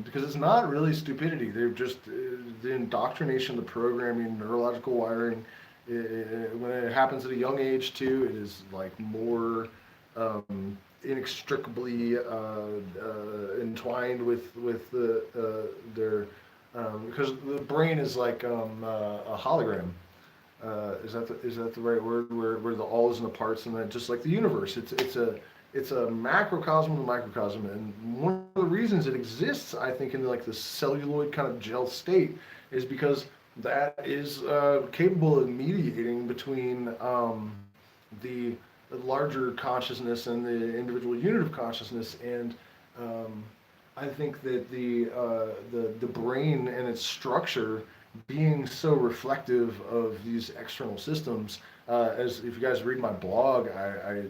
Because it's not really stupidity. They're just the indoctrination, the programming, neurological wiring. When it happens at a young age too, it is like more inextricably entwined with their because the brain is like a hologram. Is that the right word? Where the all is in the parts, and then just like the universe, it's a macrocosm and a microcosm, and one of the reasons it exists, I think, in like the celluloid kind of gel state, is because that is capable of mediating between the larger consciousness and the individual unit of consciousness, and I think that the brain and its structure being so reflective of these external systems, as if you guys read my blog, I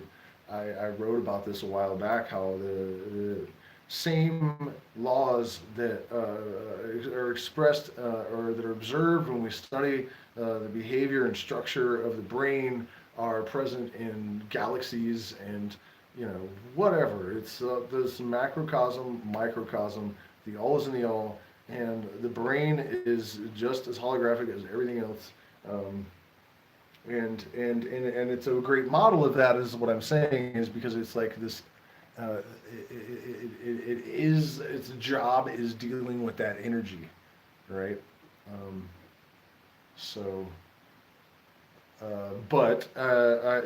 wrote about this a while back, how the same laws that are expressed or that are observed when we study the behavior and structure of the brain are present in galaxies and, you know, whatever. It's this macrocosm, microcosm, the all is in the all, and the brain is just as holographic as everything else. And it's a great model of that, is what I'm saying, is because it's like this it is, its job is dealing with that energy, right? So but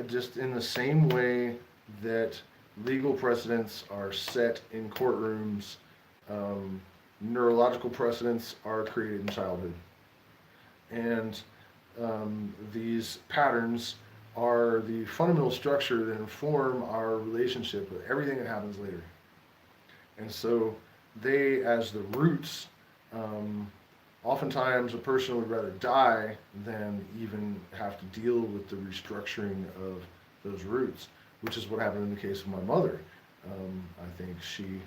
just in the same way that legal precedents are set in courtrooms, neurological precedents are created in childhood, and these patterns are the fundamental structure that inform our relationship with everything that happens later. And so they, as the roots, oftentimes a person would rather die than even have to deal with the restructuring of those roots, which is what happened in the case of my mother. I think she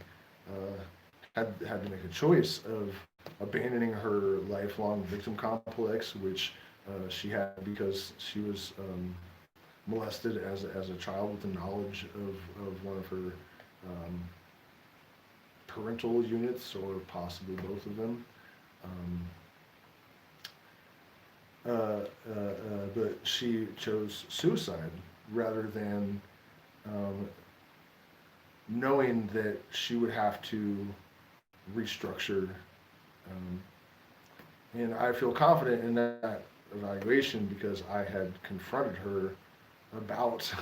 had to make a choice of abandoning her lifelong victim complex, which she had because she was molested as a child with the knowledge of one of her parental units, or possibly both of them. But she chose suicide rather than knowing that she would have to restructure. And I feel confident in that evaluation because I had confronted her about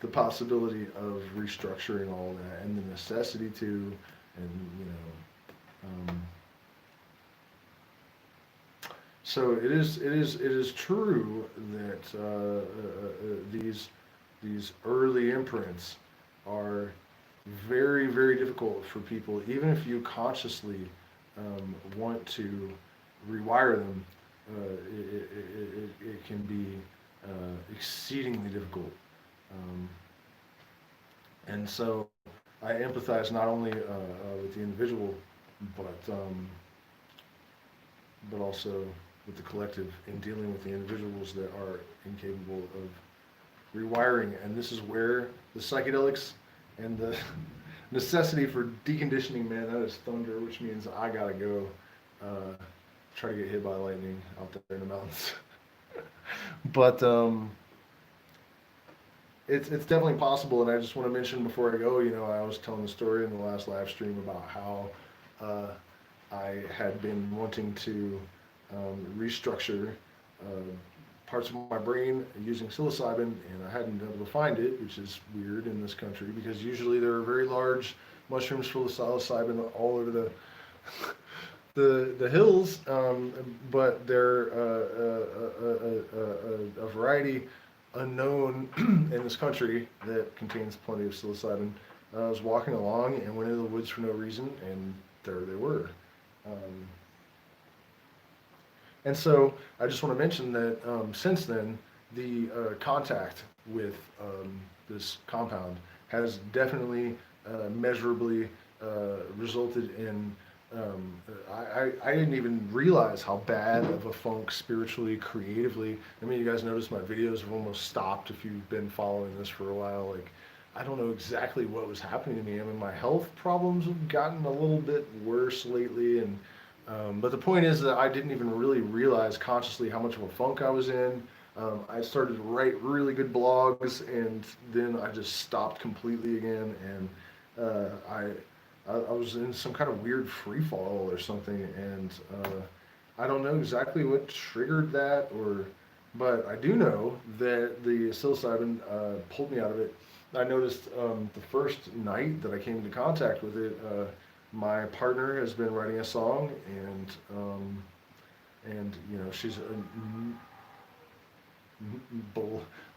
the possibility of restructuring all that and the necessity to, and you know, so it is true that these early imprints are very difficult for people, even if you consciously want to rewire them. It can be exceedingly difficult, and so I empathize not only with the individual, but also with the collective in dealing with the individuals that are incapable of rewiring. And this is where the psychedelics and the necessity for deconditioning, man, that is thunder, which means I gotta go try to get hit by lightning out there in the mountains. But it's definitely possible, and I just want to mention before I go, you know, I was telling the story in the last live stream about how I had been wanting to restructure parts of my brain using psilocybin, and I hadn't been able to find it, which is weird in this country because usually there are very large mushrooms full of psilocybin all over the the hills, but they're a variety unknown in this country that contains plenty of psilocybin. I was walking along and went into the woods for no reason, and there they were. Um, and so I just want to mention that since then, the contact with this compound has definitely measurably resulted in. I didn't even realize how bad of a funk spiritually, creatively. I mean, you guys notice my videos have almost stopped if you've been following this for a while. Like, I don't know exactly what was happening to me. I mean, my health problems have gotten a little bit worse lately, and but the point is that I didn't even really realize consciously how much of a funk I was in. I started to write really good blogs, and then I just stopped completely again, and I was in some kind of weird free fall or something, and I don't know exactly what triggered that, or but I do know that the psilocybin pulled me out of it. I noticed the first night that I came into contact with it, my partner has been writing a song, and you know she's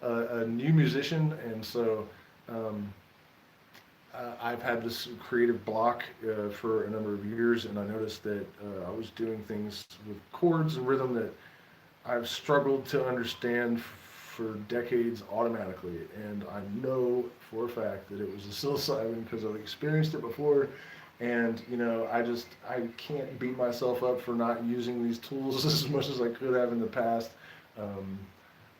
a new musician, and so um, I've had this creative block for a number of years, and I noticed that I was doing things with chords and rhythm that I've struggled to understand for decades automatically, and I know for a fact that it was a psilocybin because I've experienced it before, and you know I can't beat myself up for not using these tools as much as I could have in the past. Um,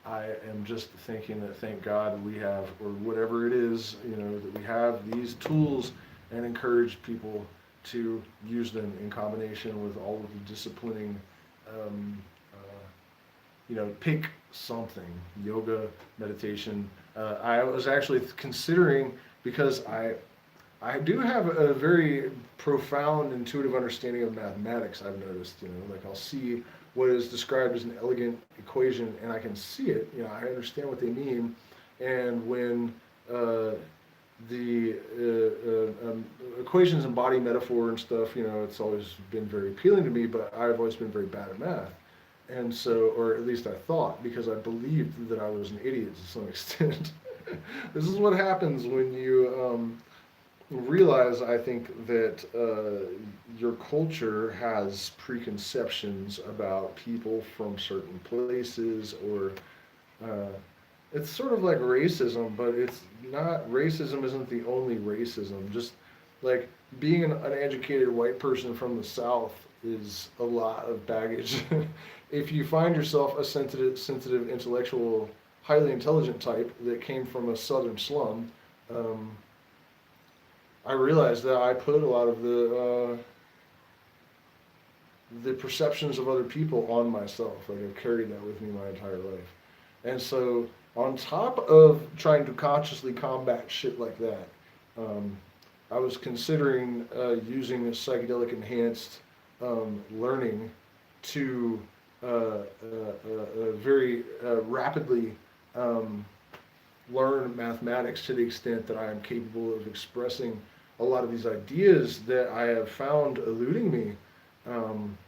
I am just thinking that thank God we have, or whatever it is, you know, that we have these tools and encourage people to use them in combination with all of the disciplining, um, you know, pick something, yoga, meditation. I was actually considering, because I do have a very profound intuitive understanding of mathematics, I've noticed, you know, like I'll see what is described as an elegant equation and I can see it, you know, I understand what they mean. And when the equations embody metaphor and stuff, you know, it's always been very appealing to me, but I've always been very bad at math. And so, or at least I thought, because I believed that I was an idiot to some extent. This is what happens when you realize, I think, that your culture has preconceptions about people from certain places, or uh, it's sort of like racism, but it's not, racism isn't the only racism. Just like being an uneducated white person from the South is a lot of baggage. If you find yourself a sensitive, intellectual, highly intelligent type that came from a southern slum, um, I realized that I put a lot of the perceptions of other people on myself. Like I've carried that with me my entire life. And so, on top of trying to consciously combat shit like that, um, I was considering using psychedelic enhanced learning to very rapidly um, learn mathematics to the extent that I am capable of expressing a lot of these ideas that I have found eluding me. Um,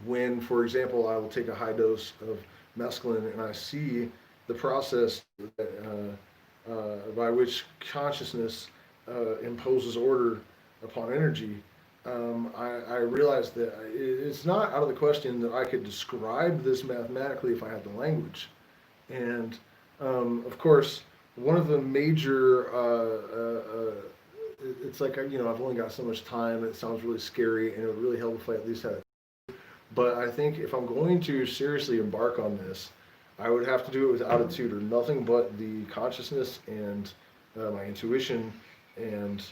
when, for example, I will take a high dose of mescaline and I see the process that, by which consciousness imposes order upon energy, I realized that it's not out of the question that I could describe this mathematically if I had the language. And of course, one of the major, it's like, you know, I've only got so much time and it sounds really scary and it would really help if I at least had it. But I think if I'm going to seriously embark on this, I would have to do it without a tutor, nothing but the consciousness and my intuition and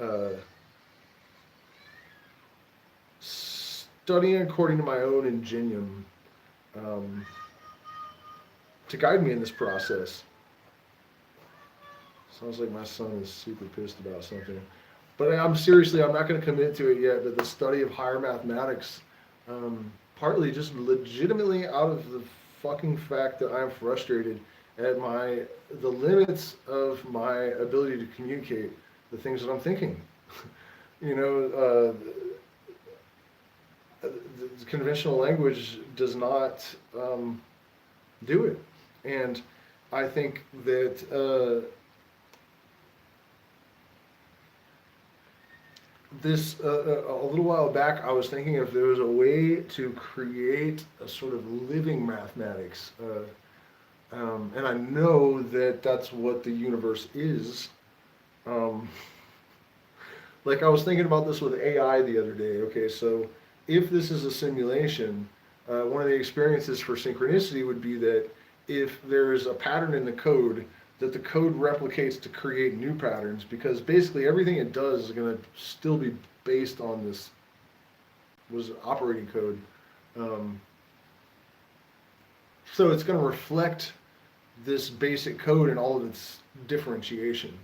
uh, studying according to my own ingenium um, to guide me in this process. Sounds like my son is super pissed about something. But I'm seriously, I'm not going to commit to it yet. But the study of higher mathematics, partly just legitimately out of the fucking fact that I'm frustrated at the limits of my ability to communicate the things that I'm thinking. You know, the conventional language does not do it. And I think that this a little while back, I was thinking if there was a way to create a sort of living mathematics, and I know that that's what the universe is. Um, like I was thinking about this with AI the other day. Okay, so if this is a simulation, one of the experiences for synchronicity would be that if there's a pattern in the code, that the code replicates to create new patterns, because basically everything it does is going to still be based on this was operating code. Um, so it's going to reflect this basic code and all of its differentiation.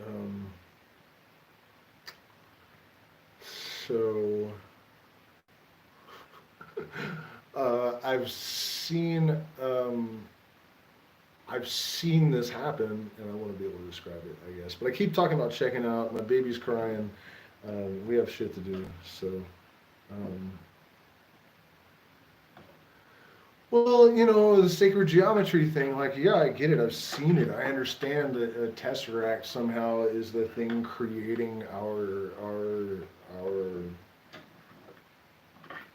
Um, so I've seen this happen, and I want to be able to describe it, I guess. But I keep talking about checking out. My baby's crying. We have shit to do. So, um, well, the sacred geometry thing. Like, yeah, I get it. I've seen it. I understand that a tesseract somehow is the thing creating our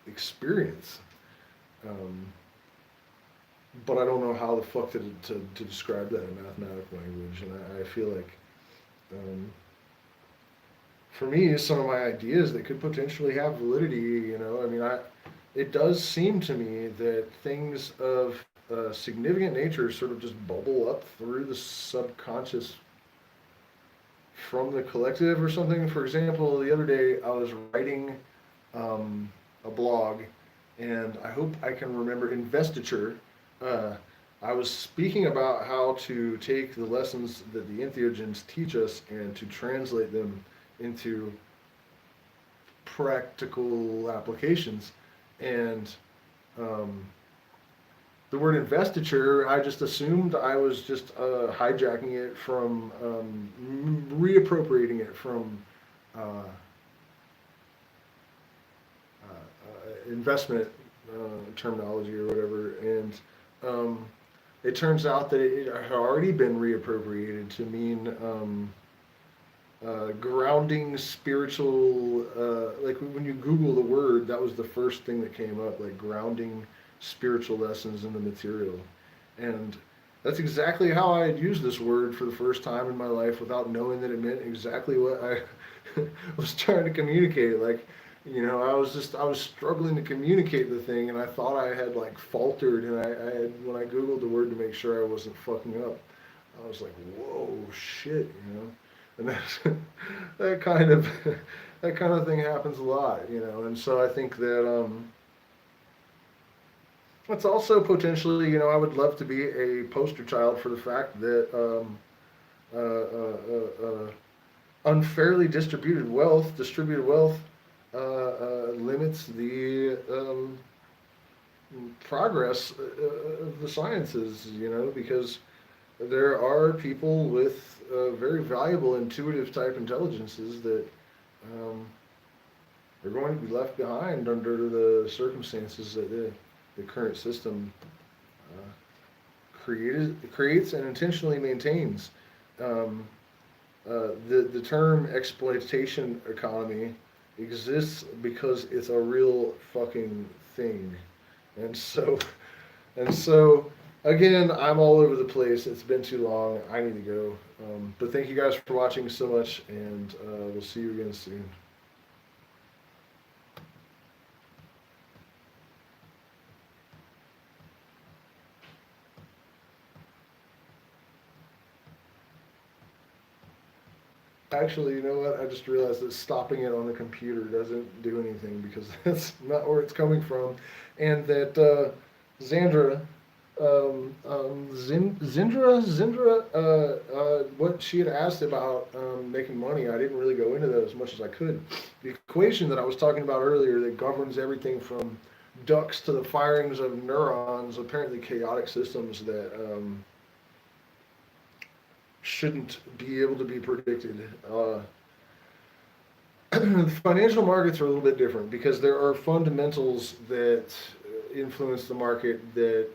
experience. Um, but I don't know how the fuck to describe that in mathematical language, and I feel like, for me, some of my ideas that could potentially have validity. I mean, it does seem to me that things of significant nature sort of just bubble up through the subconscious from the collective or something. For example, the other day I was writing a blog, and I hope I can remember investiture. Uh, I was speaking about how to take the lessons that the entheogens teach us and to translate them into practical applications. And the word investiture, I just assumed I was just hijacking it from, reappropriating it from investment terminology or whatever. And it turns out that it had already been reappropriated to mean grounding spiritual, like when you Google the word, that was the first thing that came up, like grounding spiritual lessons in the material. And that's exactly how I had used this word for the first time in my life without knowing that it meant exactly what I was trying to communicate. Like, I was struggling to communicate the thing, and I thought I had like faltered, and I had, when I Googled the word to make sure I wasn't fucking up, I was like, whoa, shit. And that's, that kind of that kind of thing happens a lot. And so I think that it's also potentially, I would love to be a poster child for the fact that uh, uh, unfairly distributed wealth, limits the progress of the sciences. Because there are people with very valuable intuitive type intelligences that are going to be left behind under the circumstances that the current system creates and intentionally maintains. The term exploitation economy exists because it's a real fucking thing. And so, again, I'm all over the place. It's been too long. I need to go. But thank you guys for watching so much, and we'll see you again soon. Actually, you know what? I just realized that stopping it on the computer doesn't do anything because that's not where it's coming from. And that Xandra, Zindra, what she had asked about making money, I didn't really go into that as much as I could. The equation that I was talking about earlier that governs everything from ducts to the firings of neurons, apparently chaotic systems that shouldn't be able to be predicted. the financial markets are a little bit different because there are fundamentals that influence the market that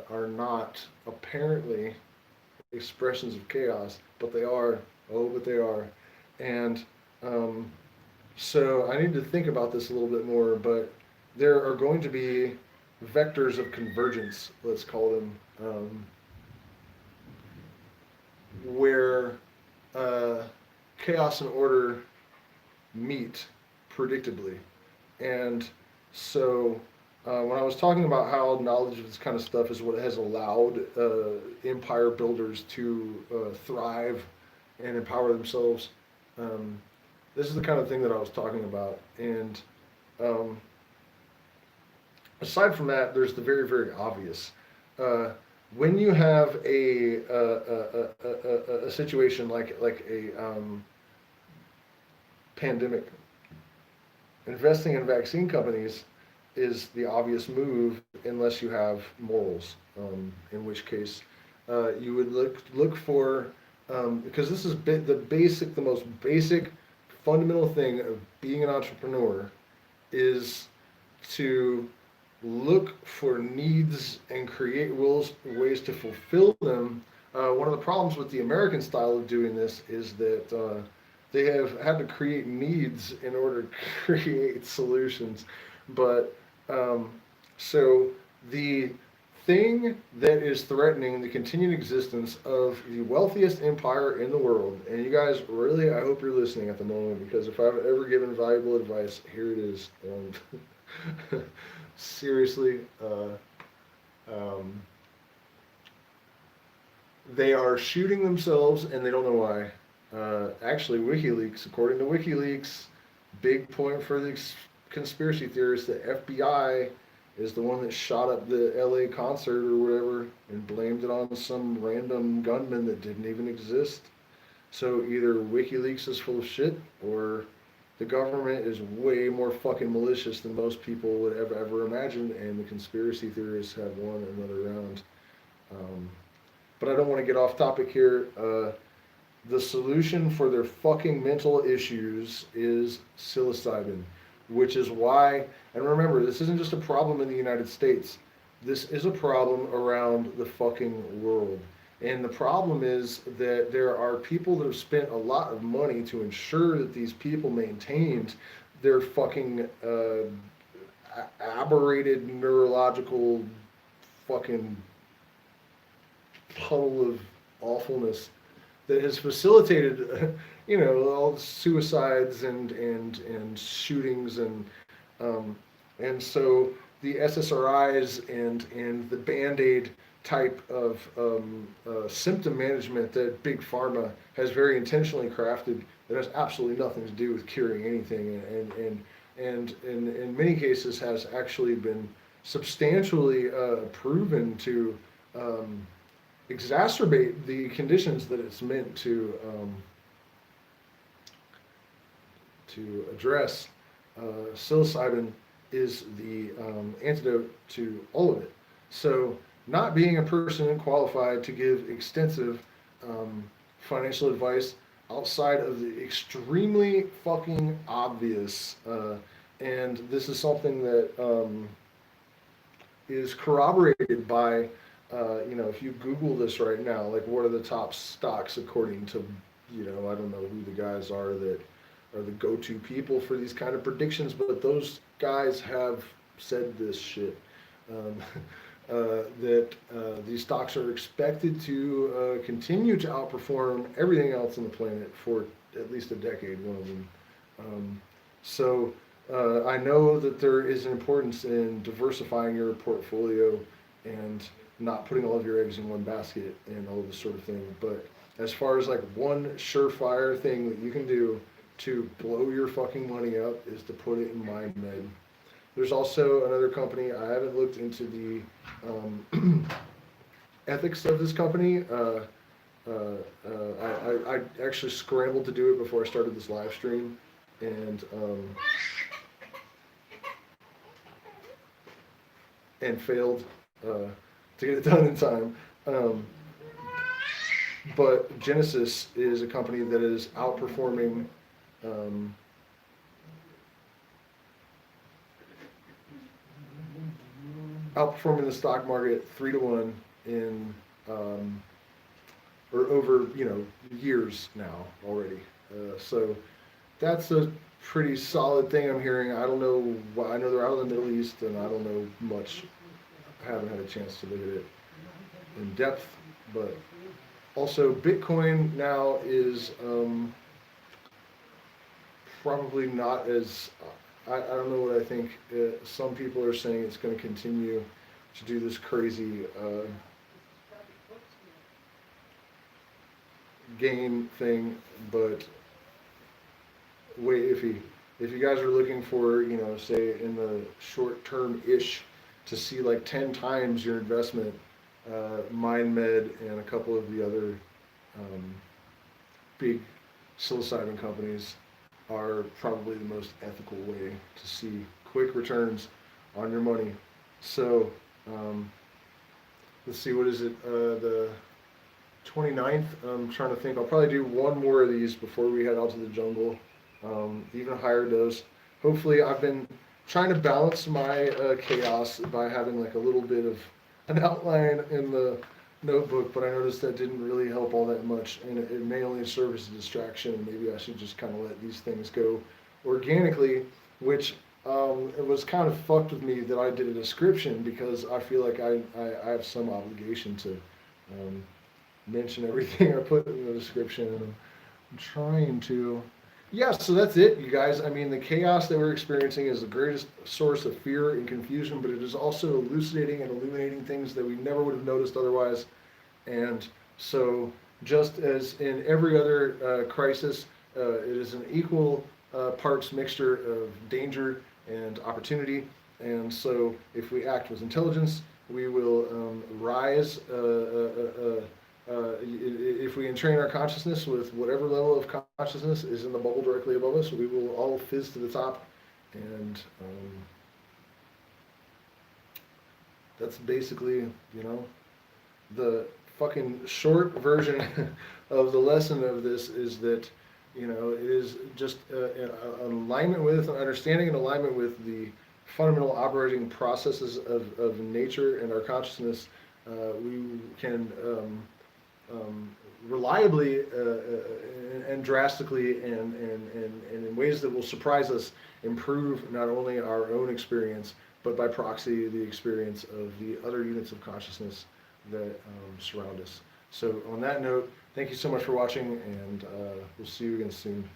are not apparently expressions of chaos, but they are. Oh, but they are. And um, so I need to think about this a little bit more, but there are going to be vectors of convergence, let's call them, where uh, chaos and order meet predictably. And so when I was talking about how knowledge of this kind of stuff is what has allowed empire builders to thrive and empower themselves, um, this is the kind of thing that I was talking about. And um, aside from that, there's the very, very obvious. Uh, when you have a situation like a pandemic, investing in vaccine companies is the obvious move unless you have morals. In which case, you would look for because this is the most basic, fundamental thing of being an entrepreneur is to look for needs and create ways to fulfill them. One of the problems with the American style of doing this is that they have had to create needs in order to create solutions. But um, so the thing that is threatening the continued existence of the wealthiest empire in the world, and you guys really, I hope you're listening at the moment because if I've ever given valuable advice, here it is. Seriously, um, they are shooting themselves and they don't know why. Actually, WikiLeaks, according to WikiLeaks, big point for the conspiracy theorists, the FBI is the one that shot up the LA concert or whatever and blamed it on some random gunman that didn't even exist. So either WikiLeaks is full of shit or the government is way more fucking malicious than most people would ever imagine, and the conspiracy theorists have won another round. Um, but I don't want to get off topic here. The solution for their fucking mental issues is psilocybin, which is why, and remember, this isn't just a problem in the United States. This is a problem around the fucking world. And the problem is that there are people that have spent a lot of money to ensure that these people maintained their fucking aberrated neurological fucking puddle of awfulness that has facilitated, all the suicides and shootings um, and so the SSRIs and the Band-Aid type of symptom management that Big Pharma has very intentionally crafted that has absolutely nothing to do with curing anything and in many cases has actually been substantially proven to exacerbate the conditions that it's meant to address. Psilocybin is the antidote to all of it. So, not being a person qualified to give extensive financial advice outside of the extremely fucking obvious, and this is something that is corroborated by, if you Google this right now, like what are the top stocks according to, I don't know who the guys are that are the go-to people for these kind of predictions, but those guys have said this shit. Um, that these stocks are expected to continue to outperform everything else on the planet for at least a decade, one of them. So I know that there is an importance in diversifying your portfolio and not putting all of your eggs in one basket and all this sort of thing. But as far as like one surefire thing that you can do to blow your fucking money up is to put it in MindMed. There's also another company. I haven't looked into the ethics of this company. I actually scrambled to do it before I started this live stream, and failed to get it done in time. But Genesis is a company that is outperforming outperforming the stock market 3-1 in or over years now already. So that's a pretty solid thing I'm hearing. I don't know. I know they're out in the Middle East, and I don't know much. I haven't had a chance to look at it in depth, but also Bitcoin now is probably not as. I don't know what I think. Some people are saying it's going to continue to do this crazy gain thing, but way iffy. If you guys are looking for, say in the short term ish, to see like 10 times your investment, MindMed and a couple of the other big psilocybin companies are probably the most ethical way to see quick returns on your money. So let's see, what is it? The 29th. I'm trying to think. I'll probably do one more of these before we head out to the jungle. Even a higher dose. Hopefully, I've been trying to balance my chaos by having like a little bit of an outline in the notebook, but I noticed that didn't really help all that much, and it may only serve as a distraction. Maybe I should just kind of let these things go organically, which it was kind of fucked with me that I did a description, because I feel like I have some obligation to mention everything I put in the description, and I'm trying to. Yeah, so that's it, you guys. I mean, the chaos that we're experiencing is the greatest source of fear and confusion, but it is also elucidating and illuminating things that we never would have noticed otherwise. And so, just as in every other crisis, it is an equal parts mixture of danger and opportunity. And so, if we act with intelligence, we will rise. If we entrain our consciousness with whatever level of consciousness is in the bubble directly above us, we will all fizz to the top. And that's basically, the fucking short version of the lesson of this is that, it is just an alignment with, an understanding and alignment with the fundamental operating processes of nature and our consciousness. We can reliably and drastically and in ways that will surprise us improve not only our own experience, but by proxy the experience of the other units of consciousness that surround us. So on that note, thank you so much for watching, and we'll see you again soon.